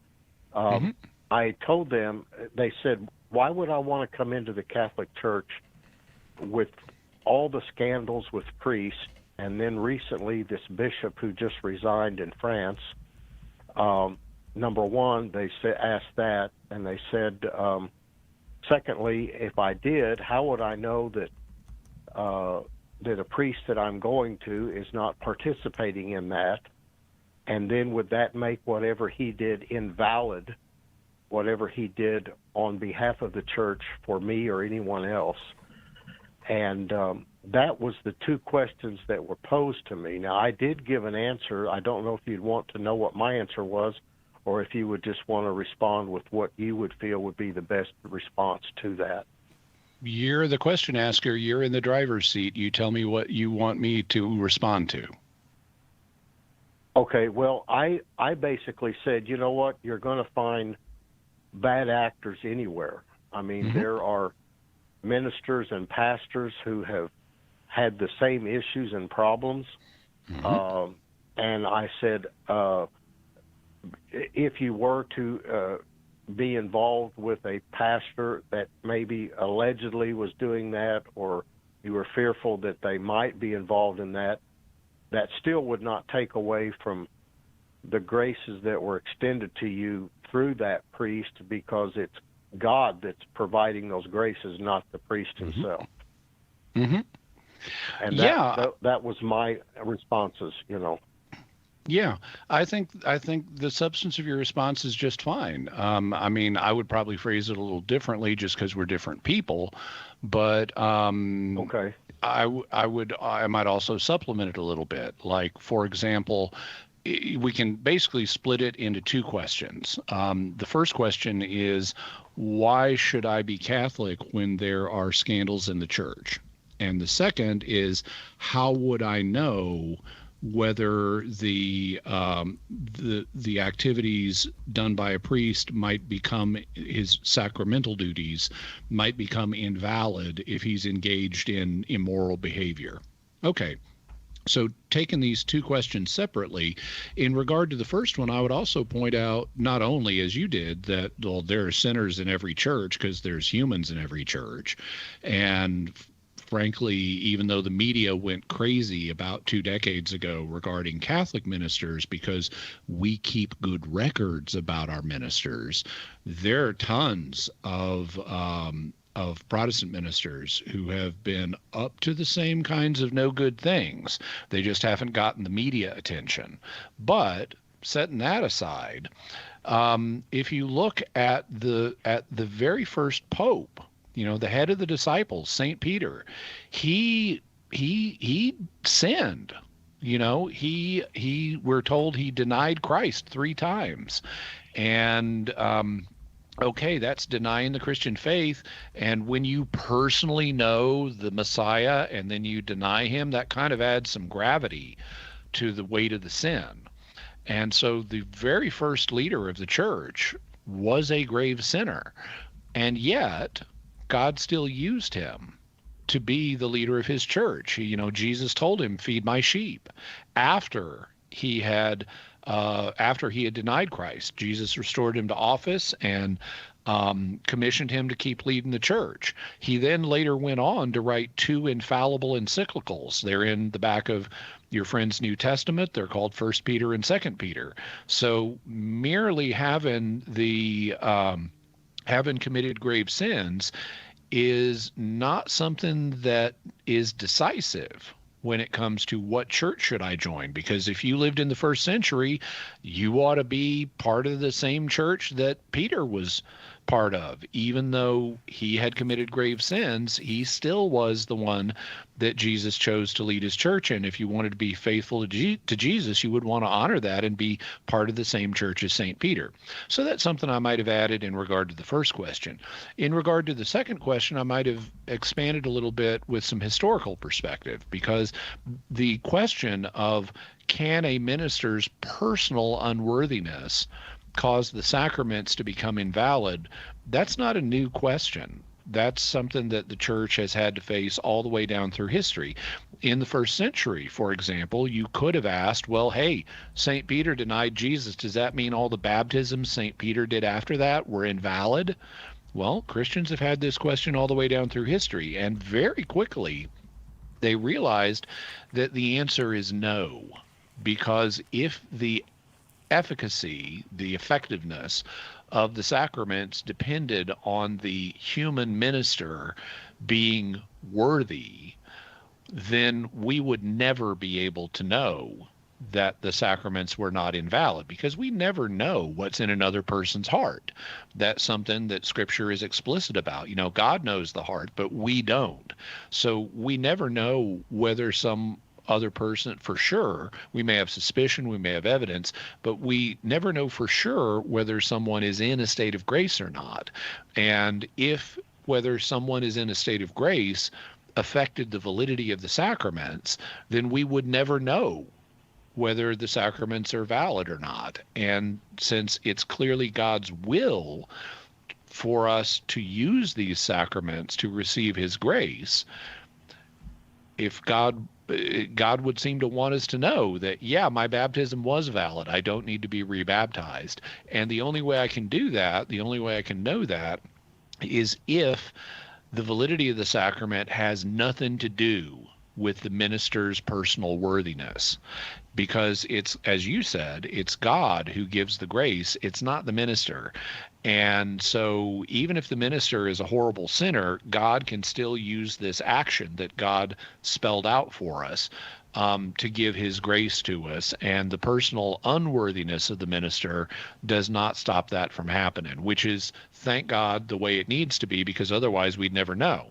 I told them, they said, why would I want to come into the Catholic Church with all the scandals with priests, and then recently this bishop who just resigned in France? Number one, they asked that, and they said, secondly, if I did, how would I know that a priest that I'm going to is not participating in that? And then would that make whatever he did invalid, whatever he did on behalf of the church for me or anyone else? And that was the two questions that were posed to me. Now, I did give an answer. I don't know if you'd want to know what my answer was, or if you would just want to respond with what you would feel would be the best response to that. You're the question asker. You're in the driver's seat. You tell me what you want me to respond to. Okay, well, I basically said, you know what, you're going to find bad actors anywhere. I mean, there are ministers and pastors who have had the same issues and problems. And I said, if you were to be involved with a pastor that maybe allegedly was doing that, or you were fearful that they might be involved in that, that still would not take away from the graces that were extended to you through that priest, because it's God that's providing those graces, not the priest himself. And that was my responses, you know. Yeah, I think the substance of your response is just fine. I mean, I would probably phrase it a little differently just because we're different people, but okay. I might also supplement it a little bit. Like, for example, we can basically split it into two questions. The first question is, why should I be Catholic when there are scandals in the church? And the second is, how would I know whether the activities done by a priest might become, his sacramental duties might become invalid if he's engaged in immoral behavior? Okay. So taking these two questions separately, in regard to the first one, I would also point out, not only as you did, that there are sinners in every church because there's humans in every church. And frankly, even though the media went crazy about 2 decades ago regarding Catholic ministers because we keep good records about our ministers, there are tons of Protestant ministers who have been up to the same kinds of no good things. They just haven't gotten the media attention. But setting that aside, if you look at the very first pope, you know, the head of the disciples, St. Peter, he sinned. You know, we're told he denied Christ 3 times. And okay, that's denying the Christian faith. And when you personally know the Messiah and then you deny him, that kind of adds some gravity to the weight of the sin. And so the very first leader of the church was a grave sinner. And yet God still used him to be the leader of his church. You know, Jesus told him, feed my sheep, after he had after he had denied Christ. Jesus restored him to office and commissioned him to keep leading the church. He then later went on to write 2 infallible encyclicals. They're in the back of your friend's New Testament. They're called 1 Peter and 2 Peter. So merely having committed grave sins is not something that is decisive when it comes to what church should I join. Because if you lived in the first century, you ought to be part of the same church that Peter was part of. Even though he had committed grave sins, he still was the one that Jesus chose to lead his church in. If you wanted to be faithful to Jesus, you would want to honor that and be part of the same church as St. Peter. So that's something I might have added in regard to the first question. In regard to the second question, I might have expanded a little bit with some historical perspective, because the question of can a minister's personal unworthiness cause the sacraments to become invalid, that's not a new question. That's something that the church has had to face all the way down through history. In the first century, for example, you could have asked, well, hey, St. Peter denied Jesus. Does that mean all the baptisms St. Peter did after that were invalid? Well, Christians have had this question all the way down through history, and very quickly they realized that the answer is no, because if the efficacy, the effectiveness of the sacraments depended on the human minister being worthy, then we would never be able to know that the sacraments were not invalid, because we never know what's in another person's heart. That's something that Scripture is explicit about. God knows the heart, but we don't. So we never know whether some other person for sure. We may have suspicion, we may have evidence, but we never know for sure whether someone is in a state of grace or not. And if whether someone is in a state of grace affected the validity of the sacraments, then we would never know whether the sacraments are valid or not. And since it's clearly God's will for us to use these sacraments to receive his grace, if God would seem to want us to know that, yeah, my baptism was valid. I don't need to be rebaptized. And the only way I can do that, the only way I can know that, is if the validity of the sacrament has nothing to do with the minister's personal worthiness. Because it's, as you said, it's God who gives the grace. It's not the minister. And so even if the minister is a horrible sinner, God can still use this action that God spelled out for us to give his grace to us. And the personal unworthiness of the minister does not stop that from happening, which is, thank God, the way it needs to be, because otherwise we'd never know.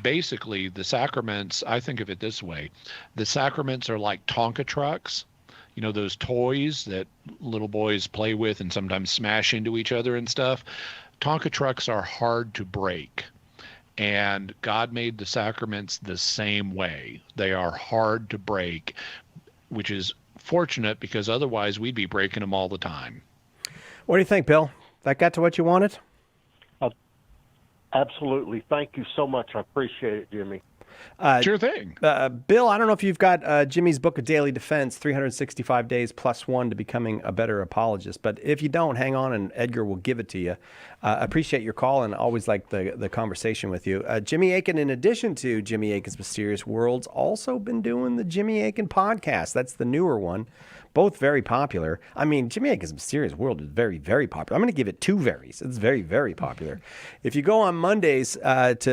Basically, the sacraments, I think of it this way. The sacraments are like Tonka trucks. Those toys that little boys play with and sometimes smash into each other and stuff. Tonka trucks are hard to break. And God made the sacraments the same way. They are hard to break, which is fortunate, because otherwise we'd be breaking them all the time. What do you think, Bill? That got to what you wanted? Absolutely. Thank you so much. I appreciate it, Jimmy. Sure thing. Bill, I don't know if you've got Jimmy's book of Daily Defense, 365 Days Plus One to Becoming a Better Apologist. But if you don't, hang on and Edgar will give it to you. Appreciate your call and always like the conversation with you. Jimmy Akin, in addition to Jimmy Akin's Mysterious Worlds, also been doing the Jimmy Akin podcast. That's the newer one. Both very popular. I mean, Jimmy Akin's Mysterious World is very, very popular. I'm going to give it 2 veries. It's very, very popular. If you go on Mondays and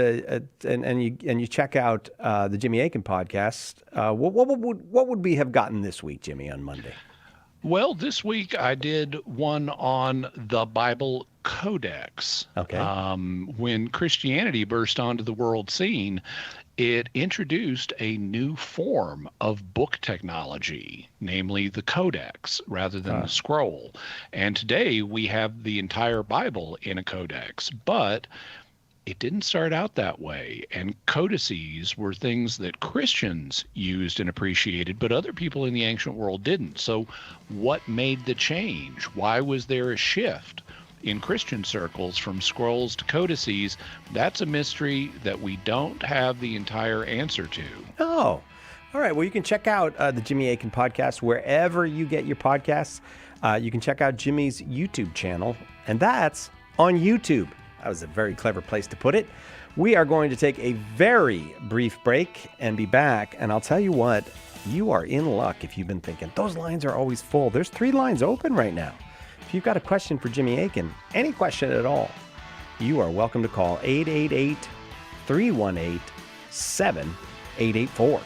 you check out the Jimmy Akin podcast, what would we have gotten this week, Jimmy, on Monday? Well, this week I did one on the Bible Codex. Okay. When Christianity burst onto the world scene, it introduced a new form of book technology, namely the codex, rather than the scroll. And today we have the entire Bible in a codex, but it didn't start out that way. And codices were things that Christians used and appreciated, but other people in the ancient world didn't. So what made the change? Why was there a shift in Christian circles from scrolls to codices? That's a mystery that we don't have the entire answer to. Oh, All right. Well, you can check out the Jimmy Akin podcast wherever you get your podcasts. You can check out Jimmy's YouTube channel, and that's on YouTube. That was a very clever place to put it. We are going to take a very brief break and be back. And I'll tell you what, you are in luck if you've been thinking, those lines are always full. There's 3 lines open right now. If you've got a question for Jimmy Akin, any question at all, you are welcome to call 888-318-7884.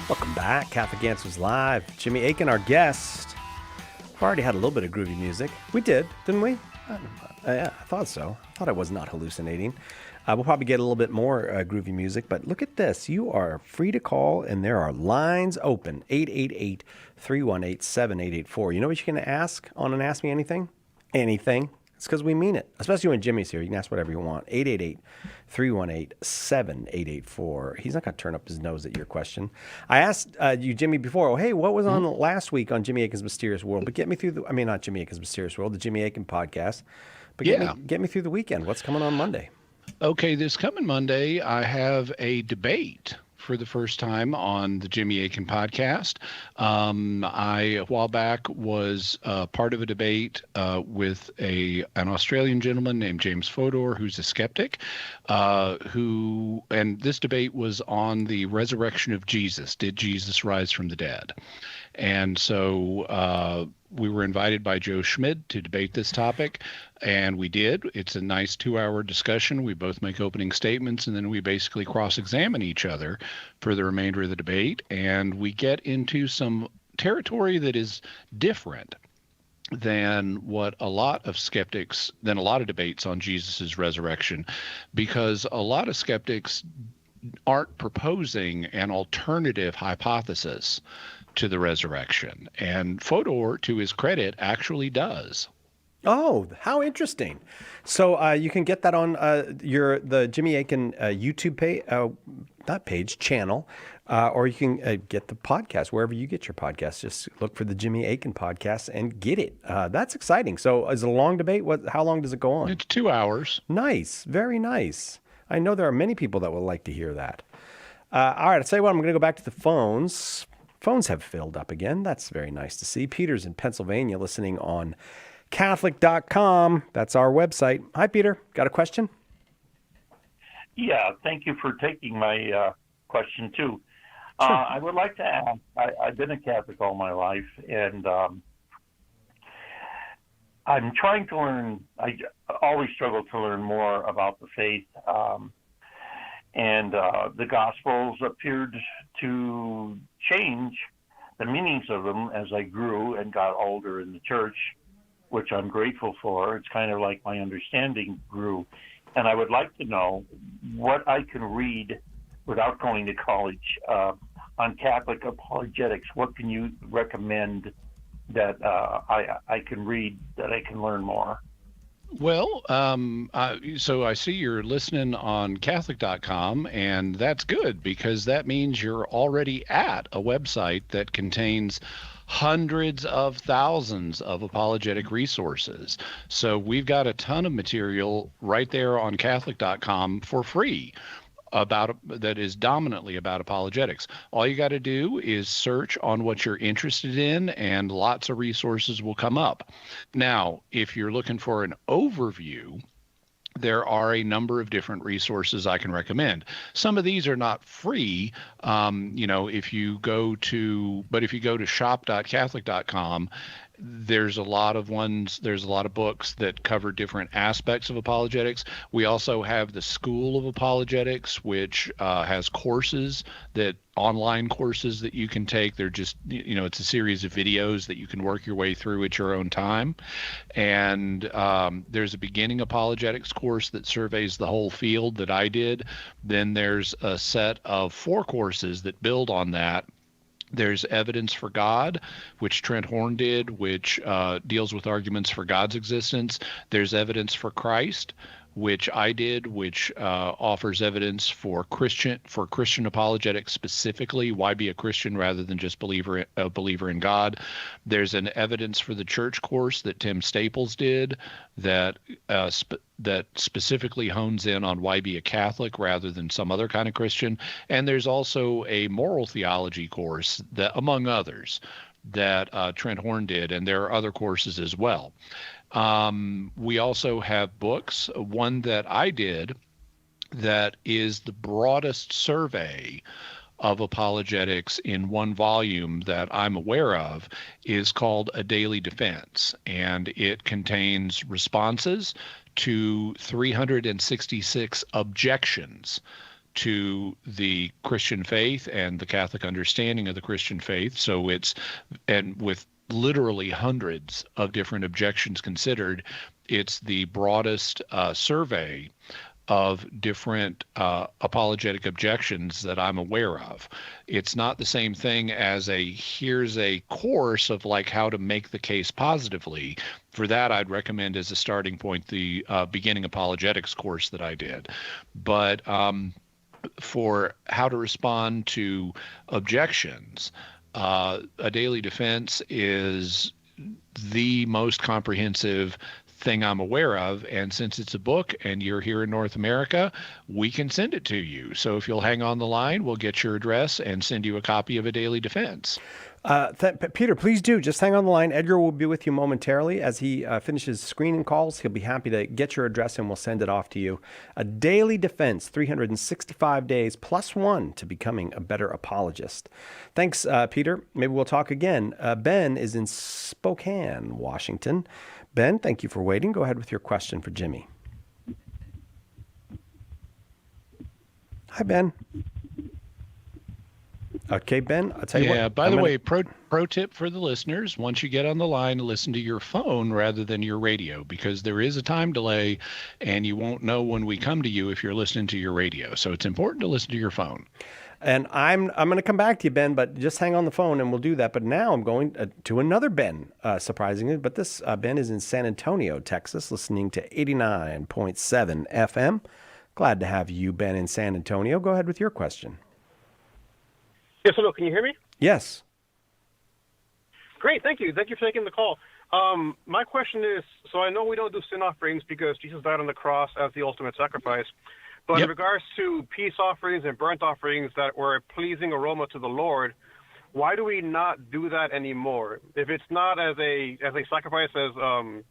Welcome back, Catholic Answers Live. Jimmy Akin, our guest. We already had a little bit of groovy music. We did, didn't we? Yeah, I thought so. I thought I was not hallucinating. We'll probably get a little bit more groovy music, but look at this. You are free to call, and there are lines open. 888-318-7884. You know what you can ask on an Ask Me Anything? Anything. It's because we mean it, especially when Jimmy's here. You can ask whatever you want. 888-318-7884. He's not going to turn up his nose at your question. I asked you, Jimmy, before, hey, what was on last week on Jimmy Akin's Mysterious World? But get me through not Jimmy Akin's Mysterious World, the Jimmy Akin podcast. But get me through the weekend. What's coming on Monday? Okay, this coming Monday, I have a debate for the first time on the Jimmy Akin podcast. I, a while back, was part of a debate with an Australian gentleman named James Fodor, who's a skeptic, and this debate was on the resurrection of Jesus. Did Jesus rise from the dead? And so we were invited by Joe Schmid to debate this topic, and we did. It's a nice 2-hour discussion. We both make opening statements, and then we basically cross-examine each other for the remainder of the debate, and we get into some territory that is different than a lot of debates on Jesus's resurrection, because a lot of skeptics aren't proposing an alternative hypothesis to the resurrection. And Fodor, to his credit, actually does. Oh, how interesting. So you can get that on the Jimmy Akin YouTube channel, or you can get the podcast wherever you get your podcast. Just look for the Jimmy Akin podcast and get it. That's exciting. So is it a long debate? How long does it go on? It's 2 hours. Nice. Very nice. I know there are many people that would like to hear that. All right, I'll tell you what, I'm going to go back to the phones. Phones have filled up again. That's very nice to see. Peter's in Pennsylvania listening on Catholic.com. That's our website. Hi, Peter. Got a question? Yeah, thank you for taking my question, too. Sure. I would like to ask, I've been a Catholic all my life, and I'm trying to learn, I always struggle to learn more about the faith, and the Gospels appeared to change the meanings of them as I grew and got older in the church, which I'm grateful for. It's kind of like my understanding grew. And I would like to know what I can read without going to college on Catholic apologetics. What can you recommend that I can read that I can learn more? Well, so I see you're listening on Catholic.com, and that's good because that means you're already at a website that contains hundreds of thousands of apologetic resources. So we've got a ton of material right there on Catholic.com for free that is dominantly about apologetics. All you got to do is search on what you're interested in, and lots of resources will come up. Now, if you're looking for an overview, there are a number of different resources I can recommend. Some of these are not free. If you go to shop.catholic.com, there's a lot of books that cover different aspects of apologetics. We also have the School of Apologetics, which has online courses that you can take. They're just, it's a series of videos that you can work your way through at your own time. And there's a beginning apologetics course that surveys the whole field that I did. Then there's a set of 4 courses that build on that. There's Evidence for God, which Trent Horn did, which deals with arguments for God's existence. There's Evidence for Christ, which I did, which offers evidence for Christian apologetics specifically. Why be a Christian rather than just a believer in God? There's an Evidence for the Church course that Tim Staples did that specifically hones in on why be a Catholic rather than some other kind of Christian. And there's also a moral theology course that, among others, that Trent Horn did, and there are other courses as well. We also have books. One that I did that is the broadest survey of apologetics in one volume that I'm aware of is called A Daily Defense, and it contains responses to 366 objections to the Christian faith and the Catholic understanding of the Christian faith. So and with literally hundreds of different objections considered, it's the broadest survey of different apologetic objections that I'm aware of. It's not the same thing as here's a course of like how to make the case positively. For that, I'd recommend as a starting point the beginning apologetics course that I did. But for how to respond to objections, A Daily Defense is the most comprehensive thing I'm aware of, and since it's a book and you're here in North America, we can send it to you. So if you'll hang on the line, we'll get your address and send you a copy of A Daily Defense. Peter, please do. Just hang on the line. Edgar will be with you momentarily. As he finishes screening calls, he'll be happy to get your address and we'll send it off to you. A Daily Defense, 365 days plus one to becoming a better apologist. Thanks, Peter. Maybe we'll talk again. Ben is in Spokane, Washington. Ben, thank you for waiting. Go ahead with your question for Jimmy. Hi, Ben. Okay, Ben, I'll tell you what. Yeah, by the way, pro tip for the listeners, once you get on the line, listen to your phone rather than your radio, because there is a time delay and you won't know when we come to you if you're listening to your radio. So it's important to listen to your phone. And I'm going to come back to you, Ben, but just hang on the phone and we'll do that. But now I'm going to another Ben, surprisingly. But this Ben is in San Antonio, Texas, listening to 89.7 FM. Glad to have you, Ben, in San Antonio. Go ahead with your question. Yes, hello. Can you hear me? Yes. Great. Thank you. Thank you for taking the call. My question is, so I know we don't do sin offerings because Jesus died on the cross as the ultimate sacrifice. But in regards to peace offerings and burnt offerings that were a pleasing aroma to the Lord, why do we not do that anymore? If it's not as a sacrifice as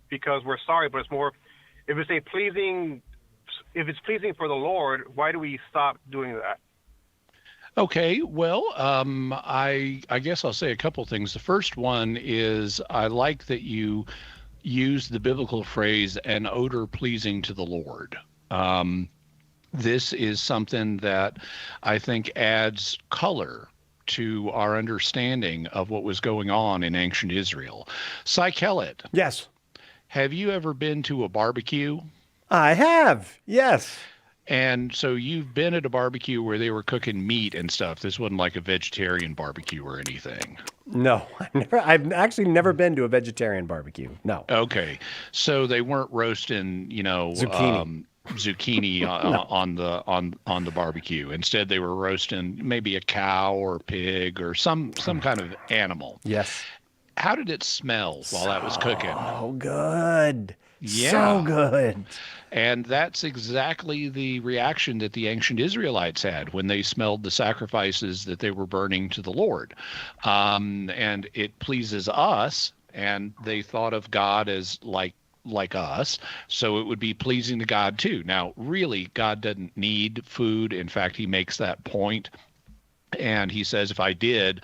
because we're sorry, but it's more if it's pleasing for the Lord, why do we stop doing that? Okay, well, I guess I'll say a couple things. The first one is I like that you use the biblical phrase "an odor pleasing to the Lord." This is something that I think adds color to our understanding of what was going on in ancient Israel. Cy Kellett. Yes. Have you ever been to a barbecue? I have, yes. And so you've been at a barbecue where they were cooking meat and stuff. This wasn't like a vegetarian barbecue or anything. No, I've actually never been to a vegetarian barbecue. No. Okay. So they weren't roasting, zucchini on the barbecue. Instead, they were roasting maybe a cow or pig or some kind of animal. Yes. How did it smell while that was cooking? Oh, good. Yeah. So good. And that's exactly the reaction that the ancient Israelites had when they smelled the sacrifices that they were burning to the Lord. And it pleases us, and they thought of God as like us, so it would be pleasing to God too. Now, really, God doesn't need food. In fact, he makes that point, and he says, if I did,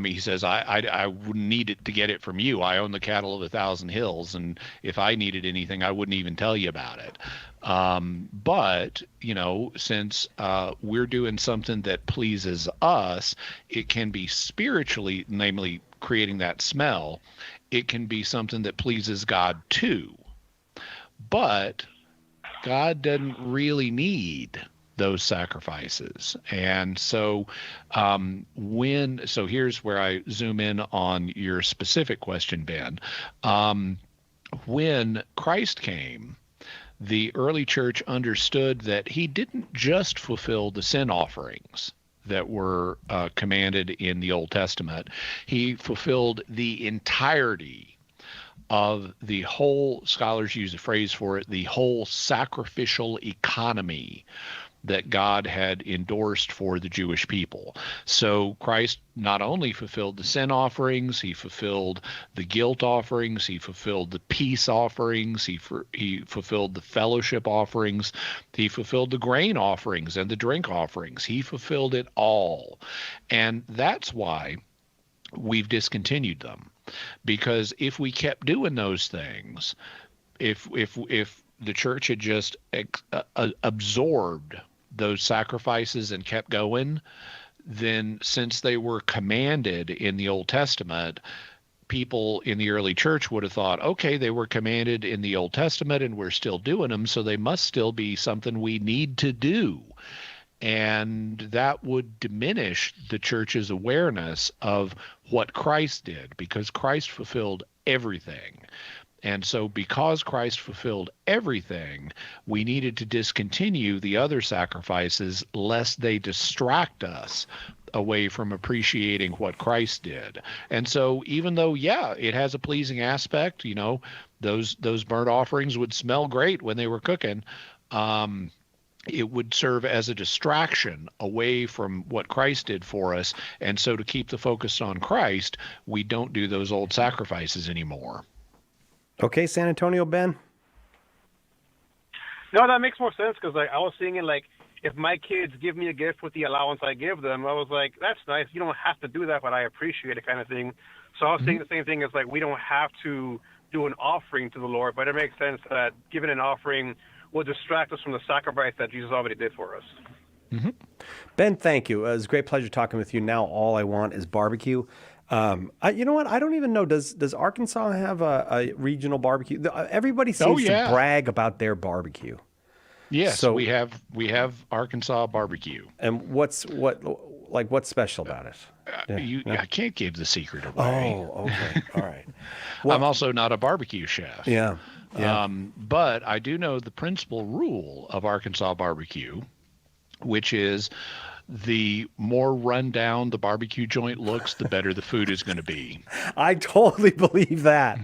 he says, I wouldn't need it to get it from you. I own the cattle of 1,000 hills, and if I needed anything, I wouldn't even tell you about it. But, since we're doing something that pleases us, it can be spiritually, namely creating that smell. It can be something that pleases God too. But God doesn't really need those sacrifices. And so so here's where I zoom in on your specific question, Ben. When Christ came, the early church understood that he didn't just fulfill the sin offerings that were commanded in the Old Testament. He fulfilled the entirety of the whole, scholars use a phrase for it, the whole sacrificial economy that God had endorsed for the Jewish people. So Christ not only fulfilled the sin offerings, he fulfilled the guilt offerings, he fulfilled the peace offerings, he fulfilled the fellowship offerings, he fulfilled the grain offerings and the drink offerings. He fulfilled it all. And that's why we've discontinued them. Because if we kept doing those things, if the church had just absorbed those sacrifices and kept going, then since they were commanded in the Old Testament, people in the early church would have thought, okay, they were commanded in the Old Testament and we're still doing them, so they must still be something we need to do. And that would diminish the church's awareness of what Christ did, because Christ fulfilled everything. And so because Christ fulfilled everything, we needed to discontinue the other sacrifices lest they distract us away from appreciating what Christ did. And so even though, yeah, it has a pleasing aspect, you know, those burnt offerings would smell great when they were cooking, it would serve as a distraction away from what Christ did for us. And so to keep the focus on Christ, we don't do those old sacrifices anymore. Okay, San Antonio, Ben? No, that makes more sense, because I was thinking, like, if my kids give me a gift with the allowance I give them, I was like, that's nice. You don't have to do that, but I appreciate it, kind of thing. So I was thinking the same thing as, like, we don't have to do an offering to the Lord, but it makes sense that giving an offering will distract us from the sacrifice that Jesus already did for us. Mm-hmm. Ben, thank you. It was a great pleasure talking with you. Now all I want is barbecue. You know what? I don't even know. Does Arkansas have a regional barbecue? Everybody seems to brag about their barbecue. Yes, so, we have Arkansas barbecue. And what's special about it? I can't give the secret away. Oh, okay. All right. Well, I'm also not a barbecue chef. Yeah. But I do know the principal rule of Arkansas barbecue, which is the more run down the barbecue joint looks, the better the food is going to be. I totally believe that.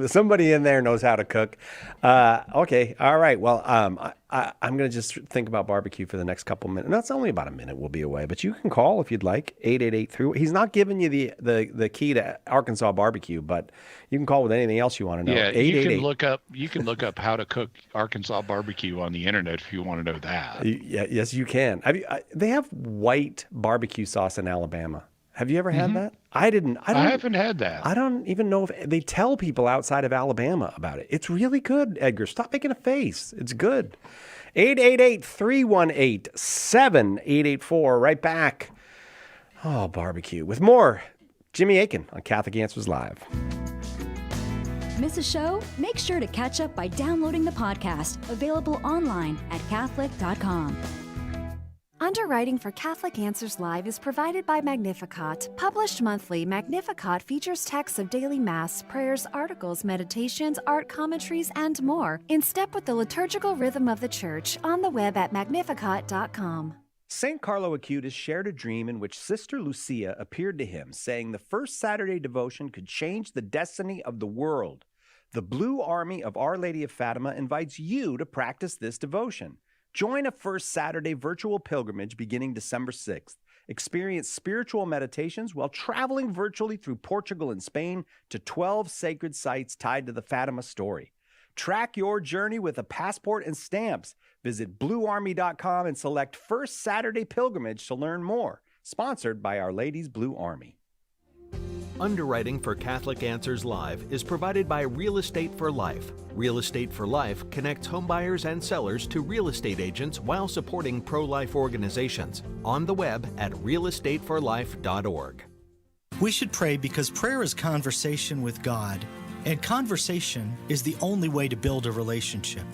Somebody in there knows how to cook. Okay. All right. Well, I'm going to just think about barbecue for the next couple minutes. No, it's only about a minute. We'll be away, but you can call if you'd like. 888-3. He's not giving you the key to Arkansas barbecue, but you can call with anything else you want to know. Yeah, you can look up how to cook Arkansas barbecue on the internet if you want to know that. Yes, you can. They have white barbecue sauce in Alabama. Have you ever had that? I haven't had that. I don't even know if they tell people outside of Alabama about it. It's really good, Edgar. Stop making a face. It's good. 888-318-7884. Right back. Oh, barbecue. With more Jimmy Akin on Catholic Answers Live. Miss a show? Make sure to catch up by downloading the podcast, available online at Catholic.com. Underwriting for Catholic Answers Live is provided by Magnificat. Published monthly, Magnificat features texts of daily Mass, prayers, articles, meditations, art commentaries, and more, in step with the liturgical rhythm of the Church, on the web at Magnificat.com. St. Carlo Acutis shared a dream in which Sister Lucia appeared to him, saying the first Saturday devotion could change the destiny of the world. The Blue Army of Our Lady of Fatima invites you to practice this devotion. Join a First Saturday virtual pilgrimage beginning December 6th. Experience spiritual meditations while traveling virtually through Portugal and Spain to 12 sacred sites tied to the Fatima story. Track your journey with a passport and stamps. Visit bluearmy.com and select First Saturday Pilgrimage to learn more. Sponsored by Our Lady's Blue Army. Underwriting for Catholic Answers Live is provided by Real Estate for Life. Real Estate for Life connects homebuyers and sellers to real estate agents while supporting pro-life organizations. On the web at realestateforlife.org. We should pray because prayer is conversation with God, and conversation is the only way to build a relationship.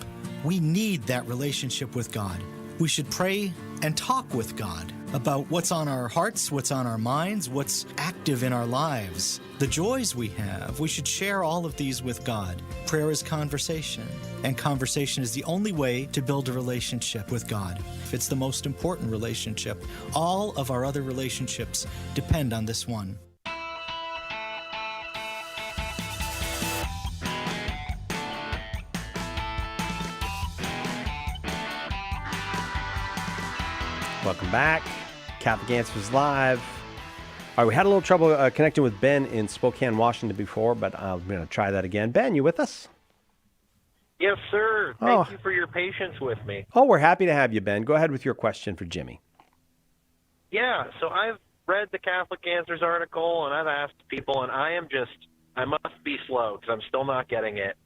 We need that relationship with God. We should pray and talk with God about what's on our hearts, what's on our minds, what's active in our lives, the joys we have. We should share all of these with God. Prayer is conversation, and conversation is the only way to build a relationship with God. It's the most important relationship. All of our other relationships depend on this one. Welcome back. Catholic Answers Live. All right, we had a little trouble connecting with Ben in Spokane, Washington before, but I'm going to try that again. Ben, you with us? Yes, sir. Thank you for your patience with me. Oh, we're happy to have you, Ben. Go ahead with your question for Jimmy. Yeah, so I've read the Catholic Answers article, and I've asked people, and I must be slow because I'm still not getting it.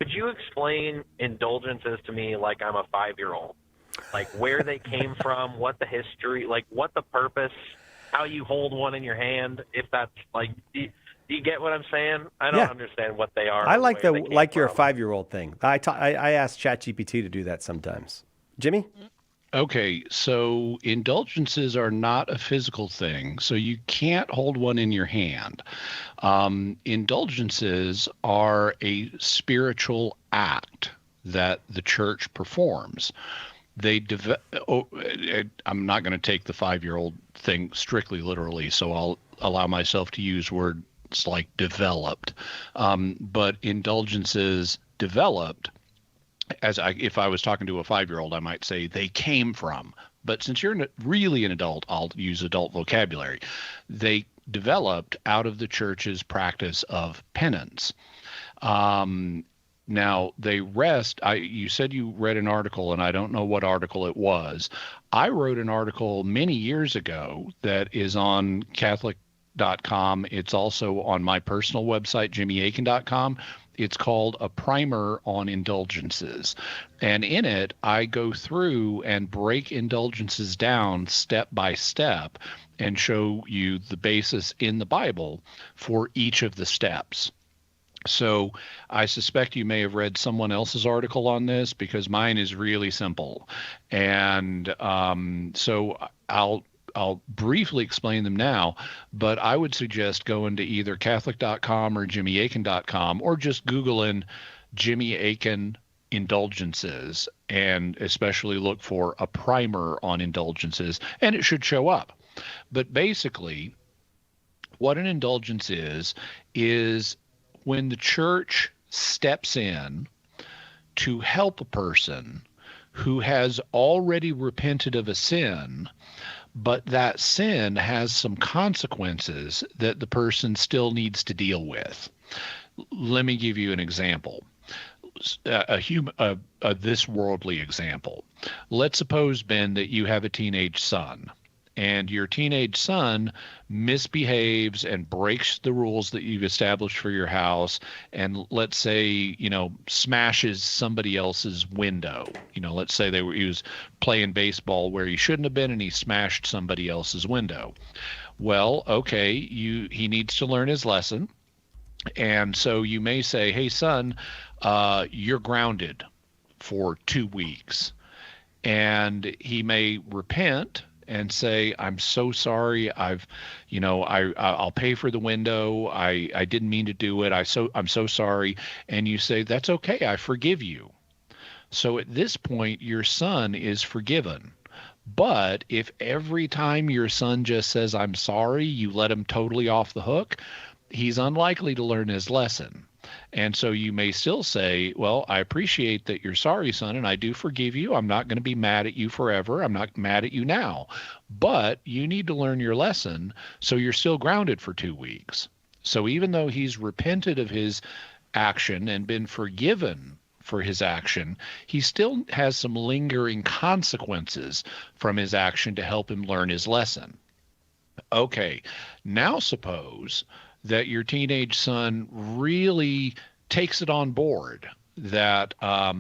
Could you explain indulgences to me like I'm a 5-year-old? like where they came from, what the history, like what the purpose, how you hold one in your hand, if that's like, do you get what I'm saying? I don't understand what they are. I like where they came like your from. 5-year-old thing. I ask ChatGPT to do that sometimes. Jimmy? Okay, so indulgences are not a physical thing, so you can't hold one in your hand. Indulgences are a spiritual act that the church performs. I'm not going to take the 5-year-old thing strictly literally, so I'll allow myself to use words like developed. But indulgences developed, if I was talking to a 5-year-old, I might say they came from. But since you're really an adult, I'll use adult vocabulary. They developed out of the church's practice of penance. Now, they rest. You said you read an article, and I don't know what article it was. I wrote an article many years ago that is on Catholic.com. It's also on my personal website, JimmyAkin.com. It's called A Primer on Indulgences. And in it, I go through and break indulgences down step by step and show you the basis in the Bible for each of the steps. So I suspect you may have read someone else's article on this, because mine is really simple. And so I'll briefly explain them now, but I would suggest going to either Catholic.com or JimmyAkin.com, or just Google in Jimmy Akin indulgences, and especially look for A Primer on Indulgences, and it should show up. But basically, what an indulgence is when the church steps in to help a person who has already repented of a sin, but that sin has some consequences that the person still needs to deal with. Let me give you an example, this worldly example. Let's suppose, Ben, that you have a teenage son, and your teenage son misbehaves and breaks the rules that you've established for your house, and let's say, smashes somebody else's window. Let's say he was playing baseball where he shouldn't have been, and he smashed somebody else's window. Well, okay, he needs to learn his lesson. And so you may say, hey, son, you're grounded for 2 weeks. And he may repent and say, I'm so sorry. I'll pay for the window. I didn't mean to do it. I'm so sorry. And you say, that's okay. I forgive you. So at this point, your son is forgiven. But if every time your son just says, I'm sorry, you let him totally off the hook, he's unlikely to learn his lesson. And so you may still say, well, I appreciate that you're sorry, son, and I do forgive you. I'm not going to be mad at you forever. I'm not mad at you now. But you need to learn your lesson, so you're still grounded for 2 weeks. So even though he's repented of his action and been forgiven for his action, he still has some lingering consequences from his action to help him learn his lesson. Okay, now suppose that your teenage son really takes it on board that I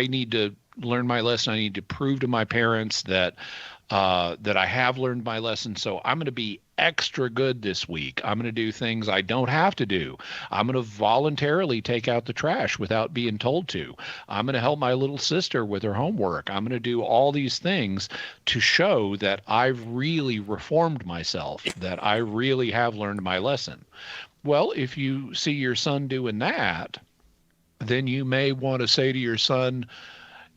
need to learn my lesson. I need to prove to my parents that I have learned my lesson. So I'm going to be extra good this week. I'm going to do things I don't have to do. I'm going to voluntarily take out the trash without being told to. I'm going to help my little sister with her homework. I'm going to do all these things to show that I've really reformed myself, that I really have learned my lesson. Well, if you see your son doing that, then you may want to say to your son,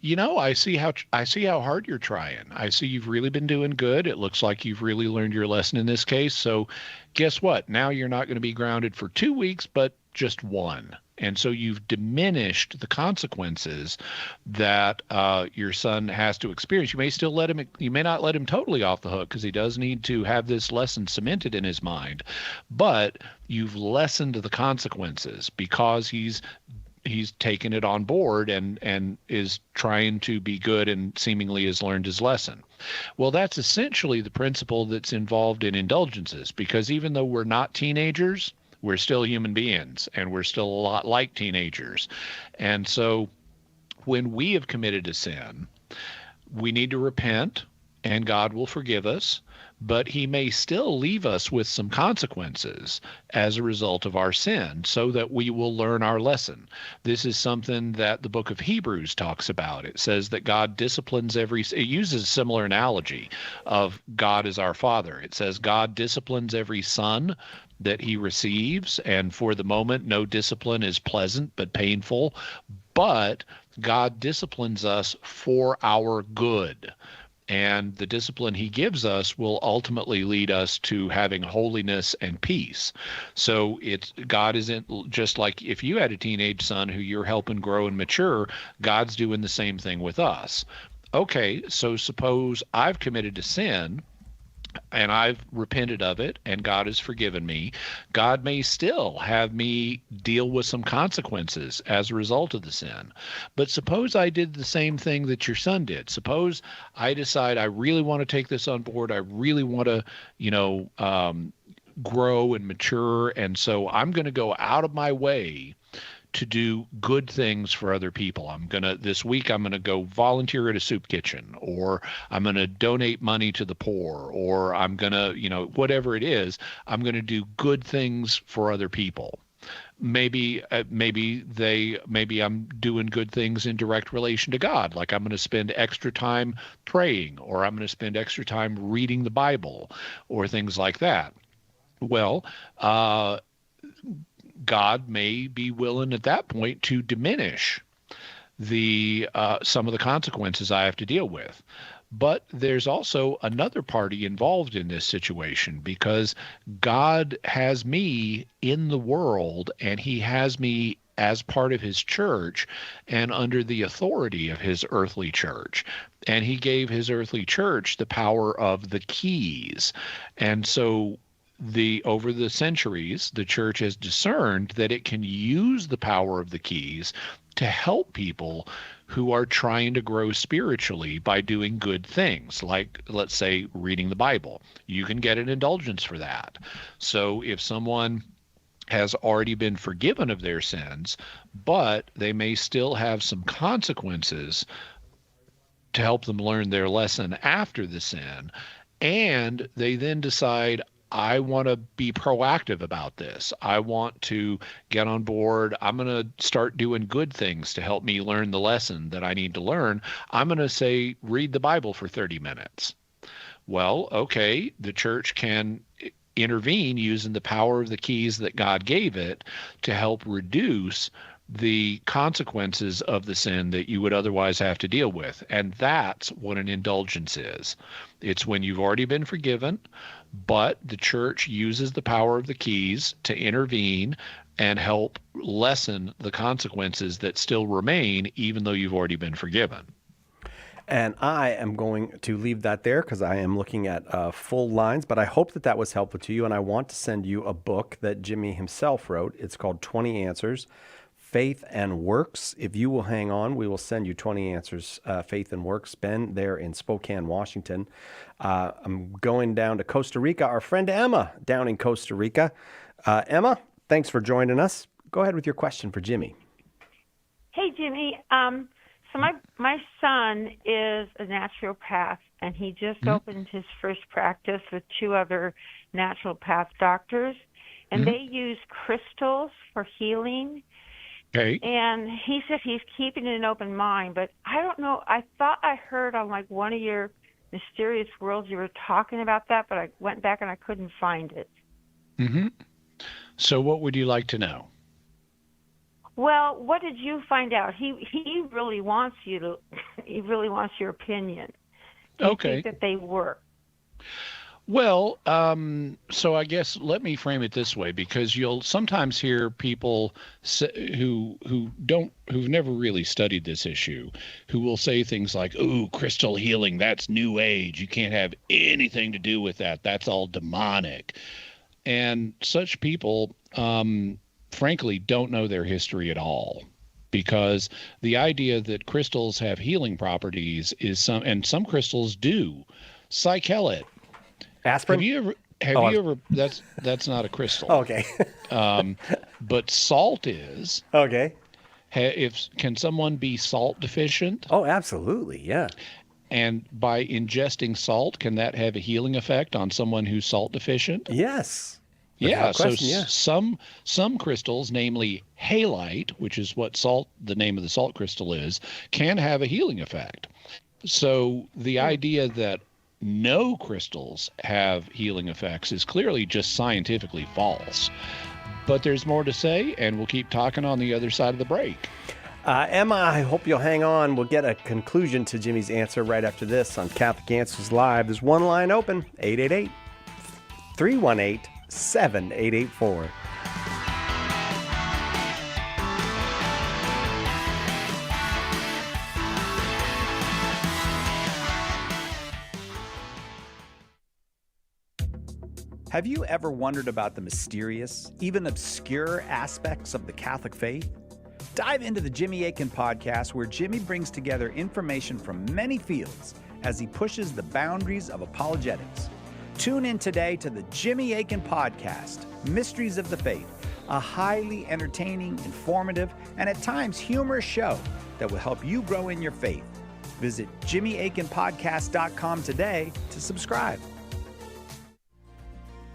I see how hard you're trying. I see you've really been doing good. It looks like you've really learned your lesson in this case. So guess what? Now you're not going to be grounded for 2 weeks, but just 1. And so you've diminished the consequences that your son has to experience. You may not let him totally off the hook, because he does need to have this lesson cemented in his mind, but you've lessened the consequences because he's taken it on board and is trying to be good and seemingly has learned his lesson. Well, that's essentially the principle that's involved in indulgences, because even though we're not teenagers, we're still human beings, and we're still a lot like teenagers. And so when we have committed a sin, We need to repent, and God will forgive us, but he may still leave us with some consequences as a result of our sin so that we will learn our lesson. This is something that the book of Hebrews talks about. It says that God disciplines it uses a similar analogy of God as our Father. It says God disciplines every son that he receives, and for the moment, no discipline is pleasant but painful, but God disciplines us for our good. And the discipline he gives us will ultimately lead us to having holiness and peace. So God isn't just like if you had a teenage son who you're helping grow and mature, God's doing the same thing with us. Okay, so suppose I've committed a sin and I've repented of it and God has forgiven me. God may still have me deal with some consequences as a result of the sin. But suppose I did the same thing that your son did. Suppose I decide I really want to take this on board. I really want to, grow and mature. And so I'm going to go out of my way to do good things for other people. This week I'm going to go volunteer at a soup kitchen, or I'm going to donate money to the poor, or I'm going to, whatever it is, I'm going to do good things for other people. Maybe I'm doing good things in direct relation to God. Like I'm going to spend extra time praying, or I'm going to spend extra time reading the Bible, or things like that. Well, God may be willing at that point to diminish some of the consequences I have to deal with. But there's also another party involved in this situation, because God has me in the world, and he has me as part of his church and under the authority of his earthly church. And he gave his earthly church the power of the keys. And so over the centuries, the church has discerned that it can use the power of the keys to help people who are trying to grow spiritually by doing good things, like, let's say, reading the Bible. You can get an indulgence for that. So if someone has already been forgiven of their sins, but they may still have some consequences to help them learn their lesson after the sin, and they then decide, I want to be proactive about this. I want to get on board. I'm going to start doing good things to help me learn the lesson that I need to learn. I'm going to say, read the Bible for 30 minutes. Well, okay, the church can intervene using the power of the keys that God gave it to help reduce the consequences of the sin that you would otherwise have to deal with. And that's what an indulgence is. It's when you've already been forgiven, but the church uses the power of the keys to intervene and help lessen the consequences that still remain, even though you've already been forgiven. And I am going to leave that there because I am looking at full lines, but I hope that was helpful to you. And I want to send you a book that Jimmy himself wrote. It's called 20 Answers, Faith and Works. If you will hang on, we will send you 20 Answers, Faith and Works. Ben, there in Spokane, Washington. I'm going down to Costa Rica. Our friend Emma down in Costa Rica. Emma, thanks for joining us. Go ahead with your question for Jimmy. Hey, Jimmy. So my son is a naturopath, and he just opened his first practice with 2 other naturopath doctors, and they use crystals for healing. Okay. And he said he's keeping an open mind, but I don't know. I thought I heard on like one of your Mysterious Worlds you were talking about that, but I went back and I couldn't find it. Mm-hmm. So what would you like to know? Well, what did you find out? He really wants you he really wants your opinion. Do you think that they work? Well, so I guess let me frame it this way, because you'll sometimes hear people who've never really studied this issue, who will say things like, "Ooh, crystal healing, that's new age. You can't have anything to do with that. That's all demonic." And such people, frankly, don't know their history at all, because the idea that crystals have healing properties is some crystals do. Psychelet. Aspirin? Have you ever that's not a crystal. Okay. But salt is. Okay. can someone be salt deficient? Oh, absolutely, yeah. And by ingesting salt, can that have a healing effect on someone who's salt deficient? Yes. Yeah, Without question, yeah. some crystals, namely halite, which is what the name of the salt crystal is, can have a healing effect. So the idea that no crystals have healing effects is clearly just scientifically false. But there's more to say, and we'll keep talking on the other side of the break. Emma, I hope you'll hang on. We'll get a conclusion to Jimmy's answer right after this on Catholic Answers Live. There's one line open, 888-318-7884. Have you ever wondered about the mysterious, even obscure aspects of the Catholic faith? Dive into the Jimmy Akin podcast, where Jimmy brings together information from many fields as he pushes the boundaries of apologetics. Tune in today to the Jimmy Akin podcast, Mysteries of the Faith, a highly entertaining, informative, and at times humorous show that will help you grow in your faith. Visit JimmyAkinPodcast.com today to subscribe.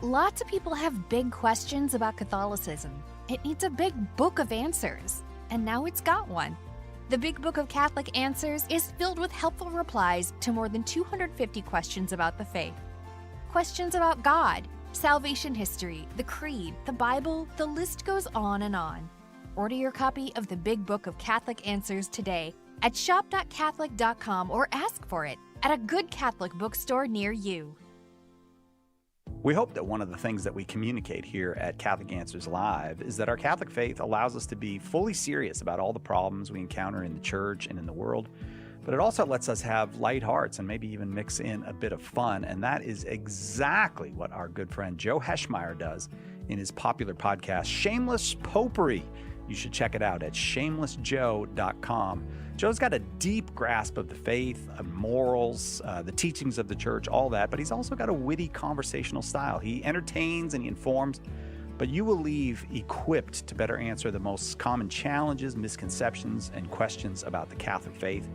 Lots of people have big questions about Catholicism. It needs a big book of answers, and now it's got one. The Big Book of Catholic Answers is filled with helpful replies to more than 250 questions about the faith. Questions about God, salvation history, the Creed, the Bible, the list goes on and on. Order your copy of the Big Book of Catholic Answers today at shop.catholic.com or ask for it at a good Catholic bookstore near you. We hope that one of the things that we communicate here at Catholic Answers Live is that our Catholic faith allows us to be fully serious about all the problems we encounter in the church and in the world, but it also lets us have light hearts and maybe even mix in a bit of fun, and that is exactly what our good friend Joe Heschmeyer does in his popular podcast, Shameless Popery. You should check it out at shamelessjoe.com. Joe's got a deep grasp of the faith, morals, the teachings of the church, all that, but he's also got a witty conversational style. He entertains and he informs, but you will leave equipped to better answer the most common challenges, misconceptions, and questions about the Catholic faith.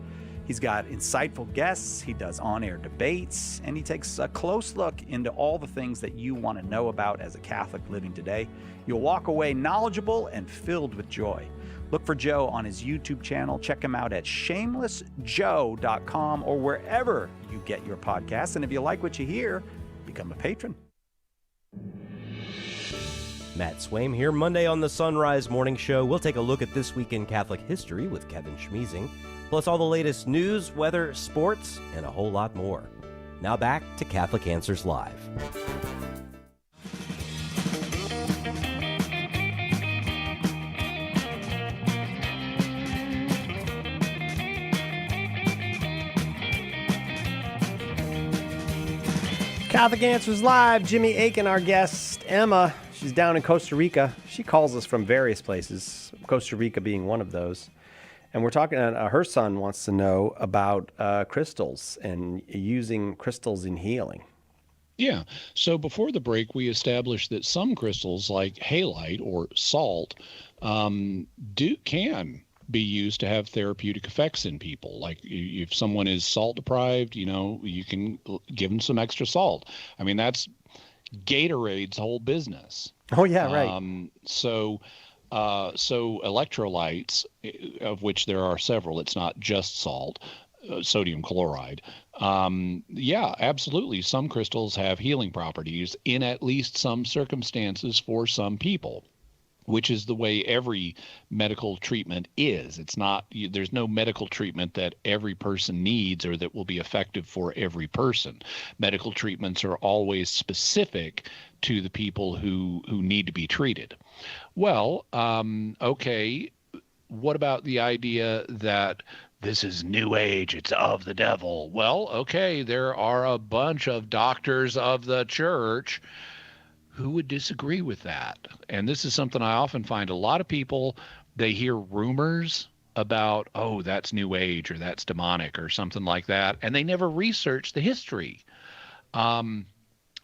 He's got insightful guests, he does on-air debates, and he takes a close look into all the things that you want to know about as a Catholic living today. You'll walk away knowledgeable and filled with joy. Look for Joe on his YouTube channel. Check him out at shamelessjoe.com or wherever you get your podcasts. And if you like what you hear, become a patron. Matt Swaim here. Monday on the Sunrise Morning Show, we'll take a look at this week in Catholic history with Kevin Schmeezing, plus all the latest news, weather, sports, and a whole lot more. Now back to Catholic Answers Live. Catholic Answers Live. Jimmy Akin, our guest. Emma, she's down in Costa Rica. She calls us from various places, Costa Rica being one of those. And we're talking, her son wants to know about crystals and using crystals in healing. Yeah. So before the break, we established that some crystals like halite or salt can be used to have therapeutic effects in people. Like if someone is salt deprived, you can give them some extra salt. I mean, that's Gatorade's whole business. Oh yeah, right. So electrolytes, of which there are several, it's not just salt, sodium chloride. Yeah, absolutely. Some crystals have healing properties in at least some circumstances for some people, which is the way every medical treatment is. It's not, there's no medical treatment that every person needs or that will be effective for every person. Medical treatments are always specific to the people who need to be treated. Well, okay, what about the idea that this is new age, it's of the devil? Well, okay, there are a bunch of doctors of the church who would disagree with that. And this is something I often find. A lot of people, they hear rumors about, oh, that's new age or that's demonic or something like that, and they never research the history. And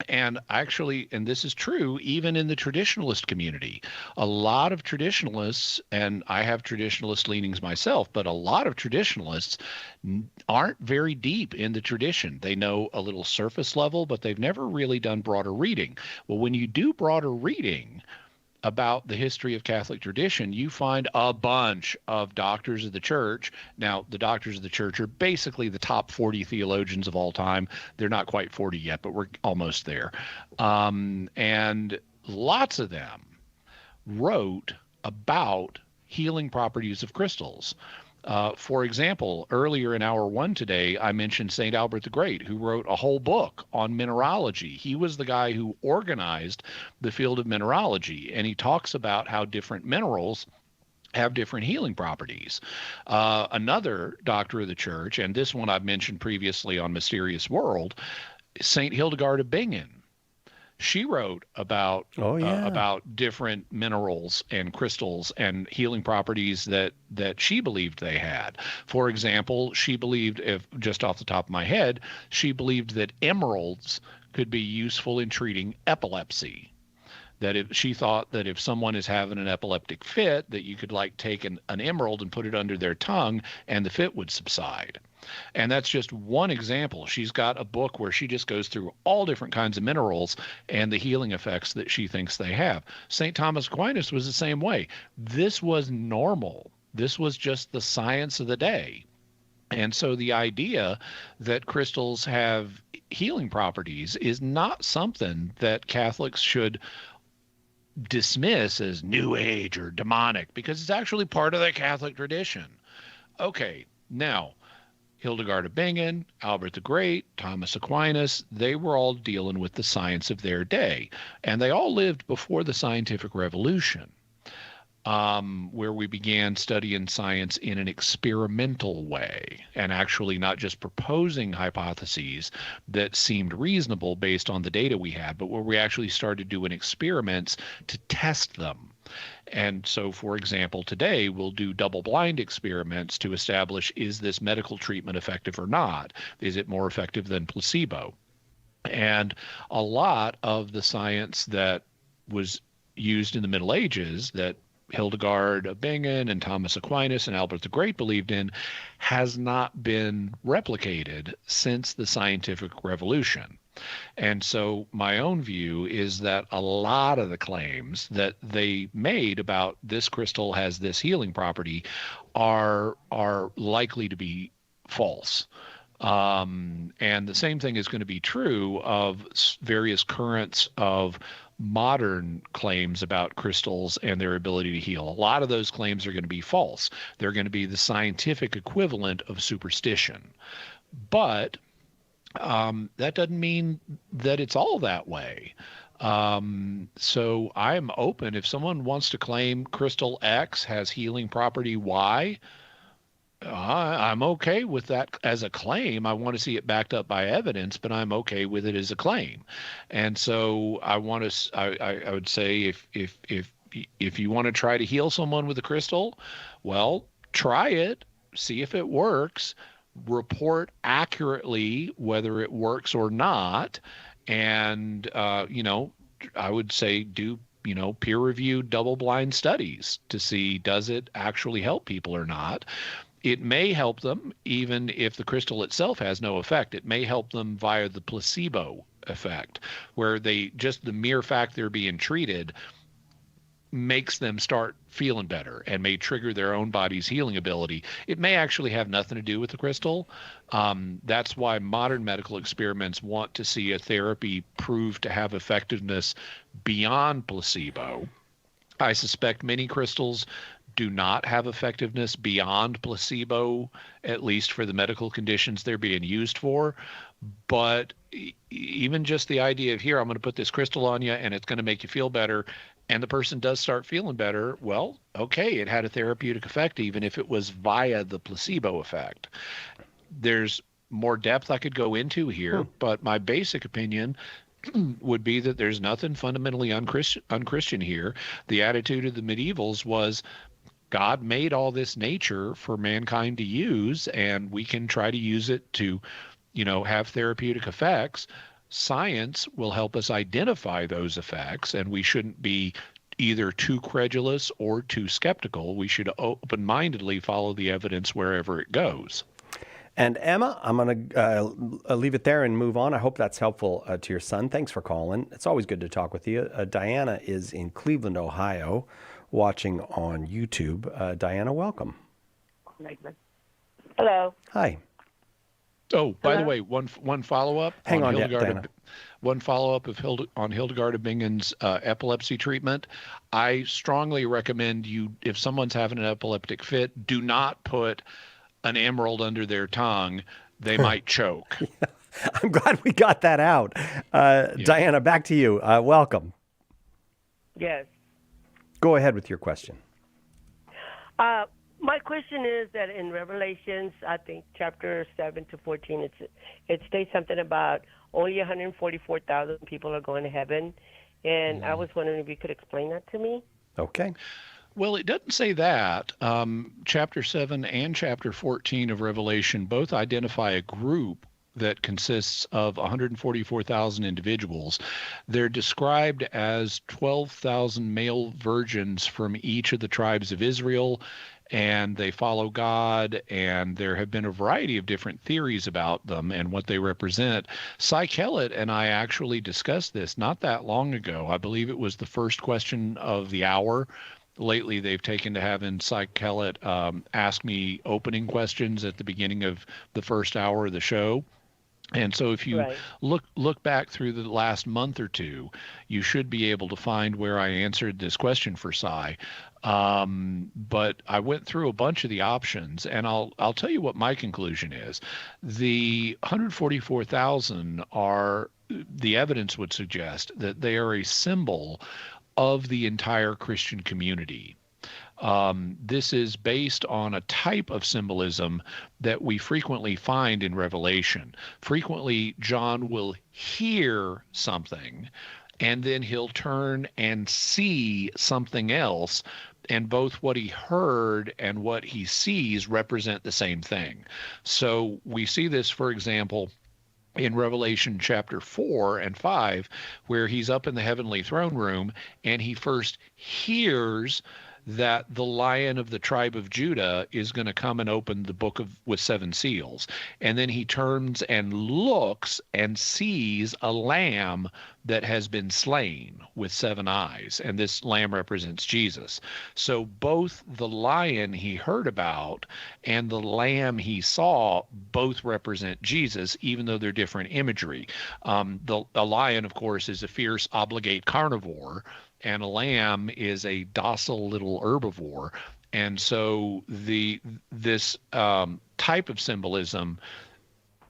And actually, and this is true even in the traditionalist community, a lot of traditionalists, and I have traditionalist leanings myself, but a lot of traditionalists aren't very deep in the tradition. They know a little surface level, but they've never really done broader reading. Well, when you do broader reading about the history of Catholic tradition, you find a bunch of doctors of the church. Now, the doctors of the church are basically the top 40 theologians of all time. They're not quite 40 yet, but we're almost there. And lots of them wrote about healing properties of crystals. For example, earlier in hour one today, I mentioned St. Albert the Great, who wrote a whole book on mineralogy. He was the guy who organized the field of mineralogy, and he talks about how different minerals have different healing properties. Another doctor of the church, and this one I've mentioned previously on Mysterious World, St. Hildegard of Bingen. She wrote about different minerals and crystals and healing properties that she believed they had. For example, she believed, if just off the top of my head, she believed that emeralds could be useful in treating epilepsy. That if she thought that if someone is having an epileptic fit, that you could like take an emerald and put it under their tongue and the fit would subside. And that's just one example. She's got a book where she just goes through all different kinds of minerals and the healing effects that she thinks they have. St. Thomas Aquinas was the same way. This was normal. This was just the science of the day. And so the idea that crystals have healing properties is not something that Catholics should dismiss as New Age or demonic, because it's actually part of the Catholic tradition. Okay, now, Hildegard of Bingen, Albert the Great, Thomas Aquinas, they were all dealing with the science of their day. And they all lived before the scientific revolution, where we began studying science in an experimental way and actually not just proposing hypotheses that seemed reasonable based on the data we had, but where we actually started doing experiments to test them. And so, for example, today we'll do double-blind experiments to establish, is this medical treatment effective or not? Is it more effective than placebo? And a lot of the science that was used in the Middle Ages that Hildegard of Bingen and Thomas Aquinas and Albert the Great believed in has not been replicated since the scientific revolution. And so my own view is that a lot of the claims that they made about this crystal has this healing property are likely to be false. And the same thing is going to be true of various currents of modern claims about crystals and their ability to heal. A lot of those claims are going to be false. They're going to be the scientific equivalent of superstition. But that doesn't mean that it's all that way. So I'm open. If someone wants to claim crystal X has healing property Y, I'm okay with that as a claim. I want to see it backed up by evidence, but I'm okay with it as a claim. And so I want to. I would say if you want to try to heal someone with a crystal, well, try it, see if it works, report accurately whether it works or not, and I would say do peer-reviewed double-blind studies to see does it actually help people or not. It may help them even if the crystal itself has no effect. It may help them via the placebo effect, where the mere fact they're being treated makes them start feeling better and may trigger their own body's healing ability. It may actually have nothing to do with the crystal. That's why modern medical experiments want to see a therapy prove to have effectiveness beyond placebo. I suspect many crystals do not have effectiveness beyond placebo, at least for the medical conditions they're being used for. But even just the idea of, here, I'm going to put this crystal on you and it's going to make you feel better, and the person does start feeling better, well, okay, it had a therapeutic effect even if it was via the placebo effect. There's more depth I could go into here, but my basic opinion would be that there's nothing fundamentally unchristian here. The attitude of the medievals was, God made all this nature for mankind to use, and we can try to use it to, have therapeutic effects. Science will help us identify those effects, and we shouldn't be either too credulous or too skeptical. We should open-mindedly follow the evidence wherever it goes. And Emma, I'm going to leave it there and move on. I hope that's helpful to your son. Thanks for calling. It's always good to talk with you. Diana is in Cleveland, Ohio, watching on YouTube. Diana, welcome. Hello. Hi. Oh, by the way, one follow-up. Hang on, Diana. One follow-up on Hildegard of Bingen's epilepsy treatment. I strongly recommend if someone's having an epileptic fit, do not put an emerald under their tongue. They might choke. Yeah. I'm glad we got that out. Diana, back to you. Welcome. Yes. Go ahead with your question. My question is that in Revelations, I think chapter 7 to 14, it states something about only 144,000 people are going to heaven. And I was wondering if you could explain that to me. Okay. Well, it doesn't say that. Chapter 7 and chapter 14 of Revelation both identify a group that consists of 144,000 individuals. They're described as 12,000 male virgins from each of the tribes of Israel, and they follow God, and there have been a variety of different theories about them and what they represent. Cy Kellett and I actually discussed this not that long ago. I believe it was the first question of the hour. Lately, they've taken to having Cy Kellett ask me opening questions at the beginning of the first hour of the show. And so if you look back through the last month or two, you should be able to find where I answered this question for Cy. But I went through a bunch of the options, and I'll tell you what my conclusion is. The 144,000 are, the evidence would suggest that they are a symbol of the entire Christian community. This is based on a type of symbolism that we frequently find in Revelation. Frequently, John will hear something, and then he'll turn and see something else, and both what he heard and what he sees represent the same thing. So we see this, for example, in Revelation chapter 4 and 5, where he's up in the heavenly throne room, and he first hears that the Lion of the tribe of Judah is going to come and open the book with 7 seals. And then he turns and looks and sees a lamb that has been slain with 7 eyes. And this lamb represents Jesus. So both the lion he heard about and the lamb he saw both represent Jesus, even though they're different imagery. A lion, of course, is a fierce, obligate carnivore, and a lamb is a docile little herbivore. And so this type of symbolism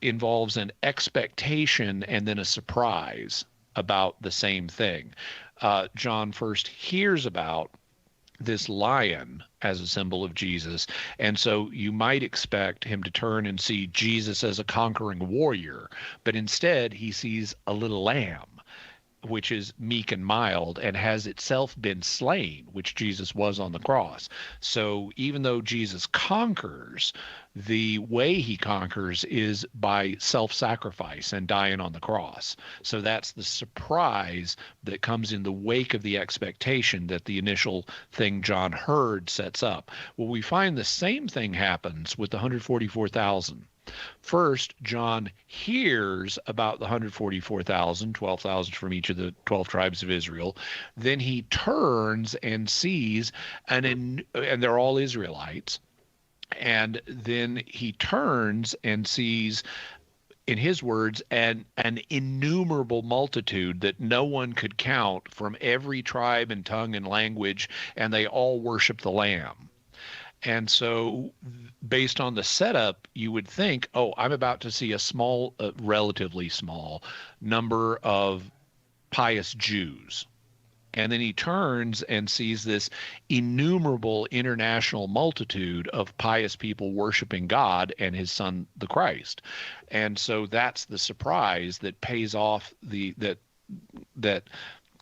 involves an expectation and then a surprise about the same thing. John first hears about this lion as a symbol of Jesus, and so you might expect him to turn and see Jesus as a conquering warrior, but instead he sees a little lamb, which is meek and mild and has itself been slain, which Jesus was on the cross. So even though Jesus conquers, the way he conquers is by self-sacrifice and dying on the cross. So that's the surprise that comes in the wake of the expectation that the initial thing John heard sets up. Well, we find the same thing happens with the 144,000. First, John hears about the 144,000, 12,000 from each of the 12 tribes of Israel. Then he turns and sees, and they're all Israelites. And then he turns and sees, in his words, an innumerable multitude that no one could count from every tribe and tongue and language, and they all worship the Lamb. And so based on the setup, you would think, oh, I'm about to see a small, relatively small number of pious Jews. And then he turns and sees this innumerable international multitude of pious people worshiping God and his son, the Christ. And so that's the surprise that pays off that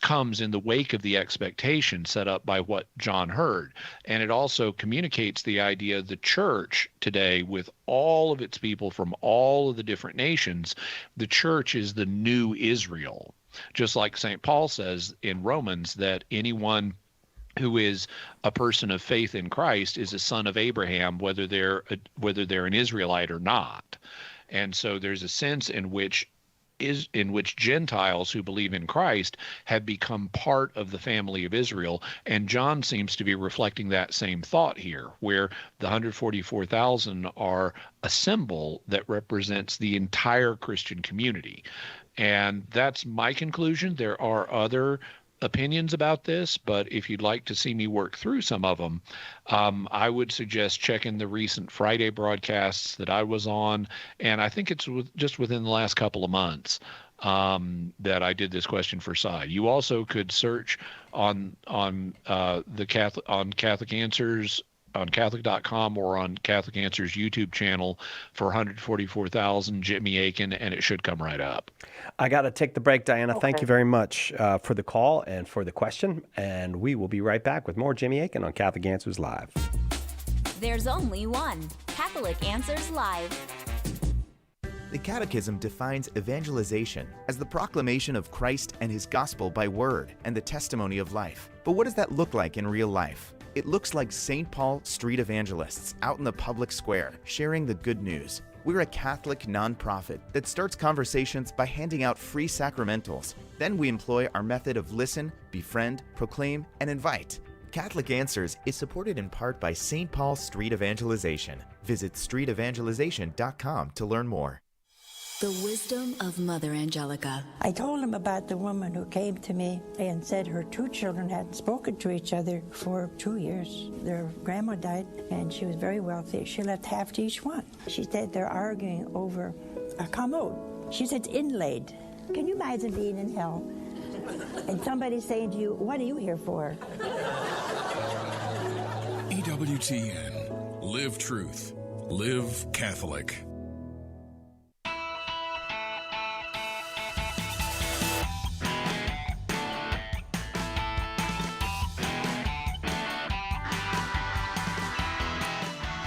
comes in the wake of the expectation set up by what John heard. And it also communicates the idea of the church today, with all of its people from all of the different nations. The church is the new Israel. Just like St. Paul says in Romans that anyone who is a person of faith in Christ is a son of Abraham, whether they're an Israelite or not. And so there's a sense in which Gentiles who believe in Christ have become part of the family of Israel. And John seems to be reflecting that same thought here, where the 144,000 are a symbol that represents the entire Christian community. And that's my conclusion. There are other opinions about this, but if you'd like to see me work through some of them, I would suggest checking the recent Friday broadcasts that I was on, and I think it's just within the last couple of months that I did this question for Cy. You also could search on Catholic Answers on Catholic.com or on Catholic Answers YouTube channel for 144,000 Jimmy Akin, and it should come right up. I got to take the break, Diana. Okay. Thank you very much for the call and for the question. And we will be right back with more Jimmy Akin on Catholic Answers Live. There's only one Catholic Answers Live. The Catechism defines evangelization as the proclamation of Christ and his gospel by word and the testimony of life. But what does that look like in real life? It looks like St. Paul street evangelists out in the public square sharing the good news. We're a Catholic nonprofit that starts conversations by handing out free sacramentals. Then we employ our method of listen, befriend, proclaim, and invite. Catholic Answers is supported in part by St. Paul Street Evangelization. Visit streetevangelization.com to learn more. The wisdom of Mother Angelica. I told him about the woman who came to me and said her two children hadn't spoken to each other for 2 years. Their grandma died, and she was very wealthy. She left half to each one. She said they're arguing over a commode. She said it's inlaid. Can you imagine being in hell and somebody saying to you, "What are you here for?" EWTN. Live truth. Live Catholic.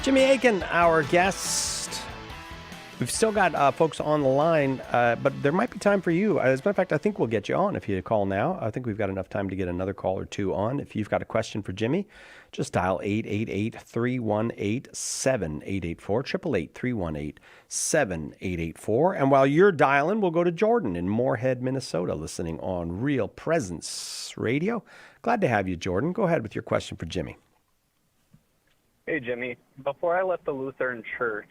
Jimmy Akin, our guest. We've still got folks on the line, but there might be time for you. As a matter of fact, I think we'll get you on if you call now. I think we've got enough time to get another call or two on. If you've got a question for Jimmy, just dial 888-318-7884, 888-318-7884. And while you're dialing, we'll go to Jordan in Moorhead, Minnesota, listening on Real Presence Radio. Glad to have you, Jordan. Go ahead with your question for Jimmy. Hey, Jimmy. Before I left the Lutheran Church,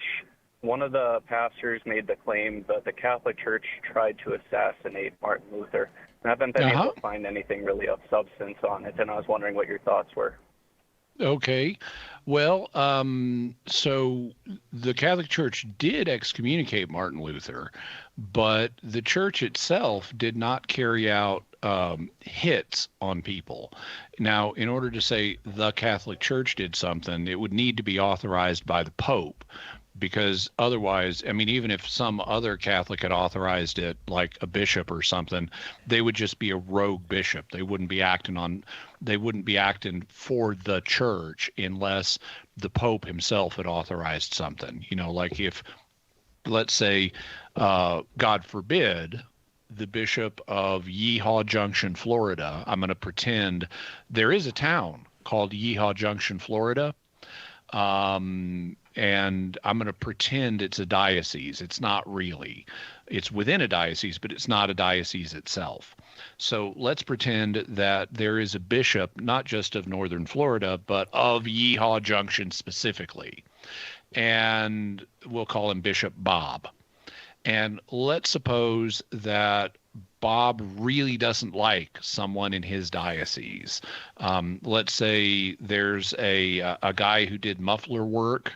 one of the pastors made the claim that the Catholic Church tried to assassinate Martin Luther. And I haven't been able to find anything really of substance on it, and I was wondering what your thoughts were. Okay. Well, so the Catholic Church did excommunicate Martin Luther, but the church itself did not carry out hits on people. Now, in order to say the Catholic Church did something, it would need to be authorized by the Pope, because otherwise, I mean, even if some other Catholic had authorized it, like a bishop or something, they would just be a rogue bishop. They wouldn't be acting for the church unless the Pope himself had authorized something. You know, like if, let's say, God forbid, the Bishop of Yeehaw Junction, Florida. I'm going to pretend there is a town called Yeehaw Junction, Florida. And I'm going to pretend it's a diocese. It's not really. It's within a diocese, but it's not a diocese itself. So let's pretend that there is a bishop, not just of Northern Florida, but of Yeehaw Junction specifically. And we'll call him Bishop Bob. And let's suppose that Bob really doesn't like someone in his diocese. Let's say there's a guy who did muffler work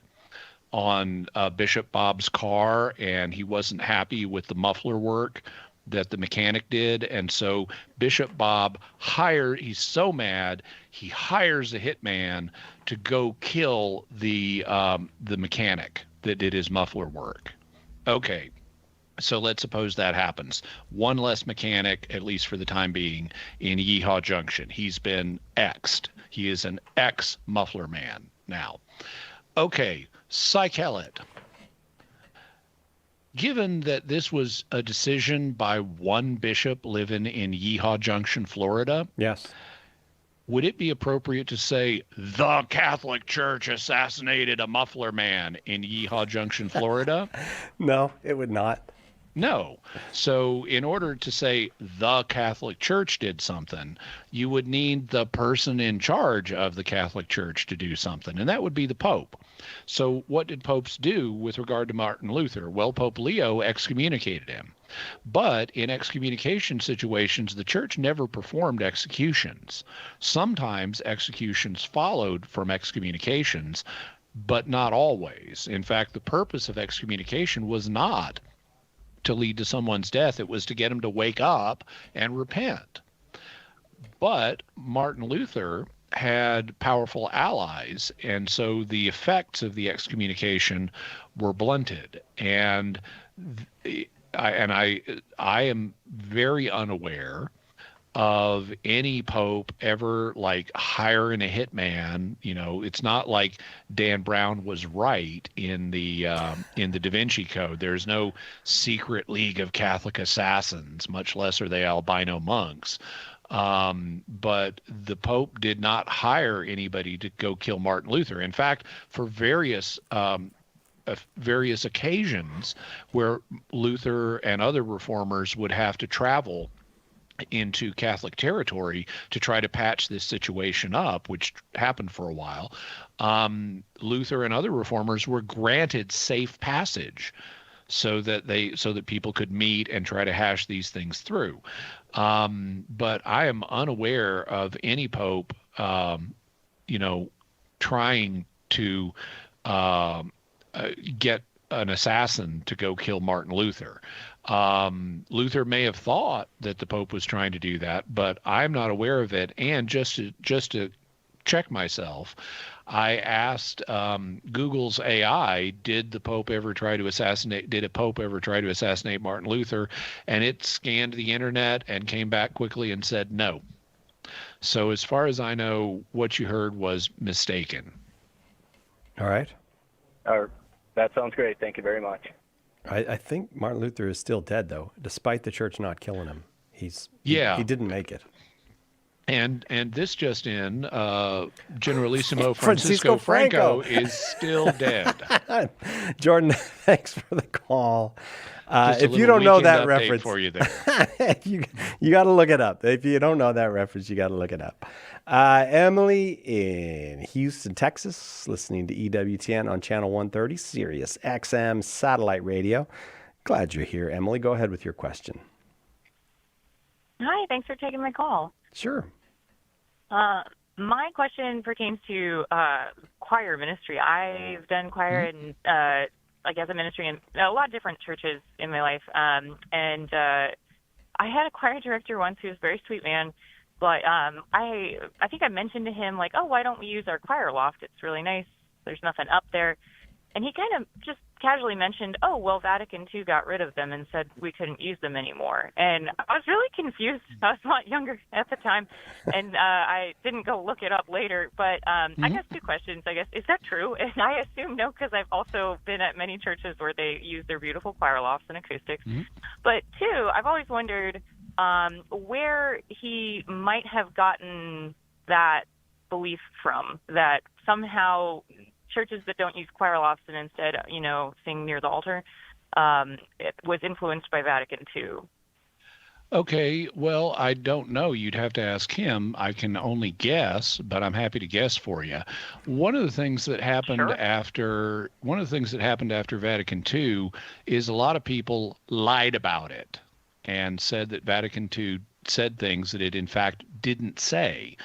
on Bishop Bob's car, and he wasn't happy with the muffler work that the mechanic did. And so Bishop Bob he's so mad, he hires a hitman to go kill the mechanic that did his muffler work. Okay. So let's suppose that happens. One less mechanic, at least for the time being, in Yeehaw Junction. He's been X'd. He is an ex-muffler man now. Okay, Psychelit. Given that this was a decision by one bishop living in Yeehaw Junction, Florida, yes, would it be appropriate to say the Catholic Church assassinated a muffler man in Yeehaw Junction, Florida? No, it would not. No. So in order to say the Catholic Church did something, you would need the person in charge of the Catholic Church to do something, and that would be the Pope. So what did popes do with regard to Martin Luther? Well, Pope Leo excommunicated him. But in excommunication situations, the church never performed executions. Sometimes executions followed from excommunications, but not always. In fact, the purpose of excommunication was not to lead to someone's death. It was to get them to wake up and repent. But Martin Luther had powerful allies, and so the effects of the excommunication were blunted. And I am very unaware of any pope ever like hiring a hitman. You know, it's not like Dan Brown was right in the Da Vinci Code. There's no secret league of Catholic assassins, much less are they albino monks. But the Pope did not hire anybody to go kill Martin Luther. In fact, for various occasions where Luther and other reformers would have to travel into Catholic territory to try to patch this situation up, which happened for a while, Luther and other reformers were granted safe passage so that people could meet and try to hash these things through. But I am unaware of any pope, trying to get an assassin to go kill Martin Luther. Luther may have thought that the Pope was trying to do that, but I'm not aware of it. And just to check myself, I asked Google's AI, did a Pope ever try to assassinate Martin Luther? And it scanned the internet and came back quickly and said no. So as far as I know, what you heard was mistaken. All right. That sounds great. Thank you very much. I think Martin Luther is still dead, though, despite the church not killing him. He didn't make it. And this just in, Generalissimo Francisco Franco is still dead. Jordan, thanks for the call. If you don't know that reference, for you there. you got to look it up. If you don't know that reference, you got to look it up. Emily in Houston, Texas, listening to EWTN on Channel 130, Sirius XM satellite radio. Glad you're here, Emily. Go ahead with your question. Hi, thanks for taking my call. Sure. My question pertains to choir ministry. I've done choir in as a ministry in a lot of different churches in my life, and I had a choir director once who was a very sweet man. But I think I mentioned to him, like, oh, why don't we use our choir loft? It's really nice. There's nothing up there. And he kind of just casually mentioned, oh, well, Vatican II got rid of them and said we couldn't use them anymore. And I was really confused. I was a lot younger at the time, and I didn't go look it up later. But I guess two questions, I guess. Is that true? And I assume no, because I've also been at many churches where they use their beautiful choir lofts and acoustics. But two, I've always wondered where he might have gotten that belief from, that somehow churches that don't use choir lofts and instead, sing near the altar, it was influenced by Vatican II. Okay, well, I don't know. You'd have to ask him. I can only guess, but I'm happy to guess for you. One of the things that happened after Vatican II is a lot of people lied about it and said that Vatican II said things that it in fact didn't say.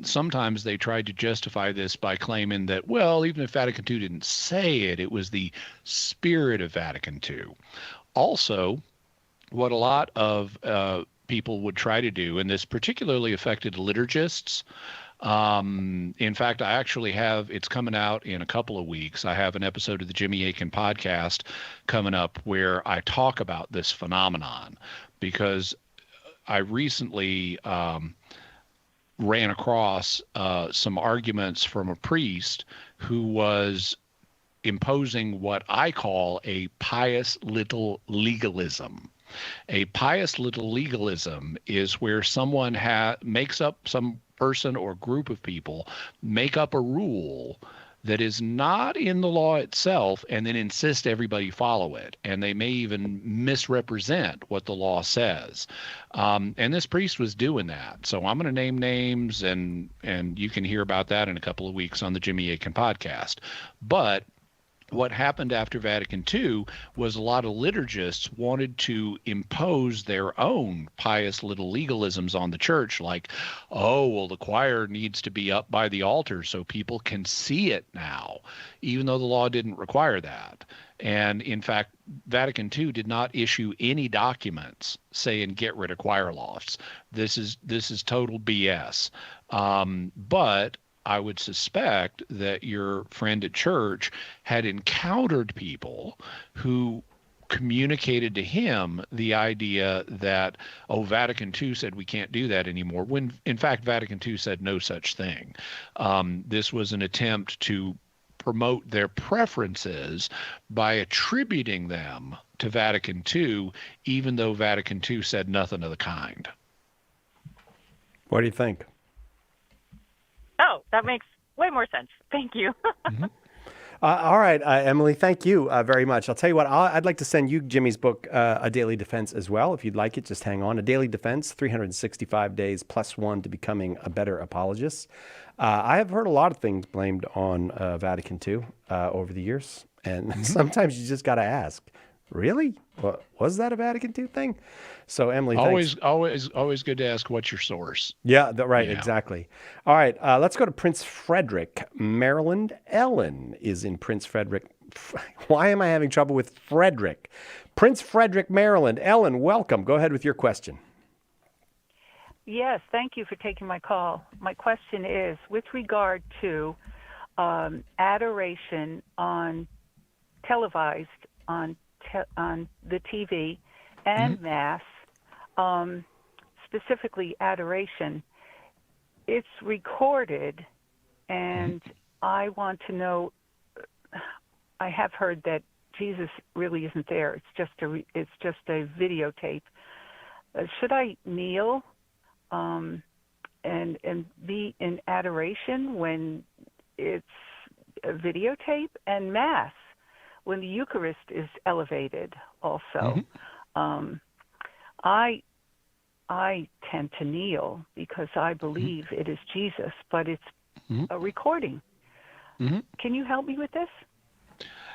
Sometimes they tried to justify this by claiming that, well, even if Vatican II didn't say it, it was the spirit of Vatican II. Also, what a lot of people would try to do, and this particularly affected liturgists, In fact, I actually have, it's coming out in a couple of weeks. I have an episode of the Jimmy Akin podcast coming up where I talk about this phenomenon, because I recently ran across some arguments from a priest who was imposing what I call a pious little legalism. A pious little legalism is where someone makes up, some person or group of people make up a rule that is not in the law itself and then insist everybody follow it. And they may even misrepresent what the law says. And this priest was doing that. So I'm going to name names, and you can hear about that in a couple of weeks on the Jimmy Akin podcast. But what happened after Vatican II was a lot of liturgists wanted to impose their own pious little legalisms on the church, like, oh, well, the choir needs to be up by the altar so people can see it now, even though the law didn't require that. And in fact, Vatican II did not issue any documents saying get rid of choir lofts. This is total BS. But I would suspect that your friend at church had encountered people who communicated to him the idea that, oh, Vatican II said we can't do that anymore, when in fact Vatican II said no such thing. This was an attempt to promote their preferences by attributing them to Vatican II, even though Vatican II said nothing of the kind. What do you think? Oh, that makes way more sense. Thank you. All right, Emily, thank you very much. I'll tell you what, I'd like to send you Jimmy's book, A Daily Defense, as well. If you'd like it, just hang on. A Daily Defense, 365 Days plus one to becoming a better apologist. I have heard a lot of things blamed on Vatican II over the years, and sometimes you just got to ask, really? Was that a Vatican II thing? So, Emily, thanks. Always good to ask, what's your source? Yeah, right, exactly. All right, let's go to Prince Frederick, Maryland. Ellen is in Prince Frederick. Why am I having trouble with Frederick? Prince Frederick, Maryland. Ellen, welcome. Go ahead with your question. Yes, thank you for taking my call. My question is, with regard to adoration on televised, on the TV and Mass, specifically adoration, it's recorded, and I want to know, I have heard that Jesus really isn't there. It's just a videotape. Should I kneel and be in adoration when it's a videotape? And Mass, when the Eucharist is elevated also. I tend to kneel because I believe it is Jesus, but it's a recording. Can you help me with this?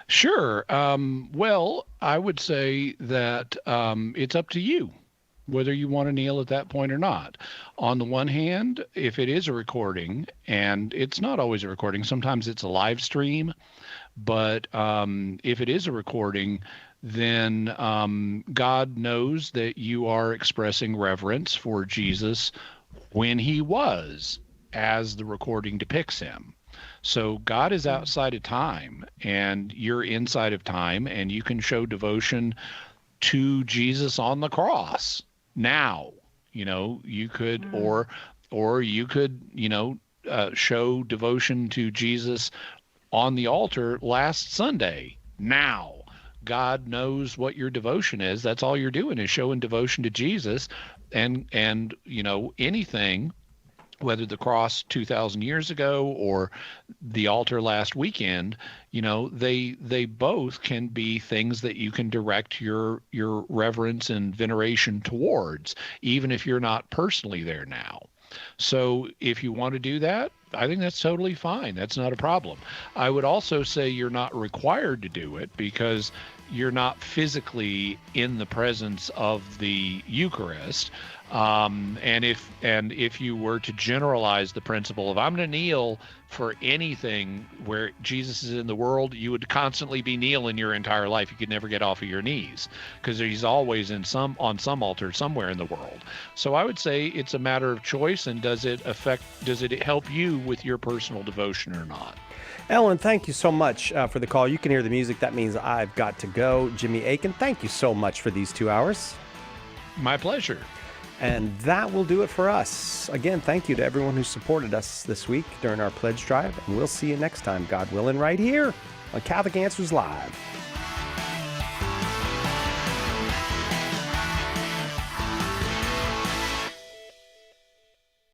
Sure. Well, I would say that it's up to you whether you want to kneel at that point or not. On the one hand, if it is a recording, and it's not always a recording, sometimes it's a live stream, but if it is a recording, then God knows that you are expressing reverence for Jesus when he was, as the recording depicts him. So God is outside of time, and you're inside of time, and you can show devotion to Jesus on the cross now. You could, or you could, show devotion to Jesus on the altar last Sunday now. God knows what your devotion is. That's all you're doing, is showing devotion to Jesus. And anything, whether the cross 2,000 years ago or the altar last weekend, they both can be things that you can direct your reverence and veneration towards, even if you're not personally there now. So if you want to do that, I think that's totally fine. That's not a problem. I would also say you're not required to do it, because you're not physically in the presence of the Eucharist. And if you were to generalize the principle of I'm going to kneel for anything where Jesus is in the world, you would constantly be kneeling your entire life. You could never get off of your knees because he's always on some altar somewhere in the world. So I would say it's a matter of choice, and does it help you with your personal devotion or not? Ellen, thank you so much for the call. You can hear the music. That means I've got to go. Jimmy Akin, thank you so much for these 2 hours. My pleasure. And that will do it for us. Again, thank you to everyone who supported us this week during our pledge drive. And we'll see you next time, God willing, right here on Catholic Answers Live.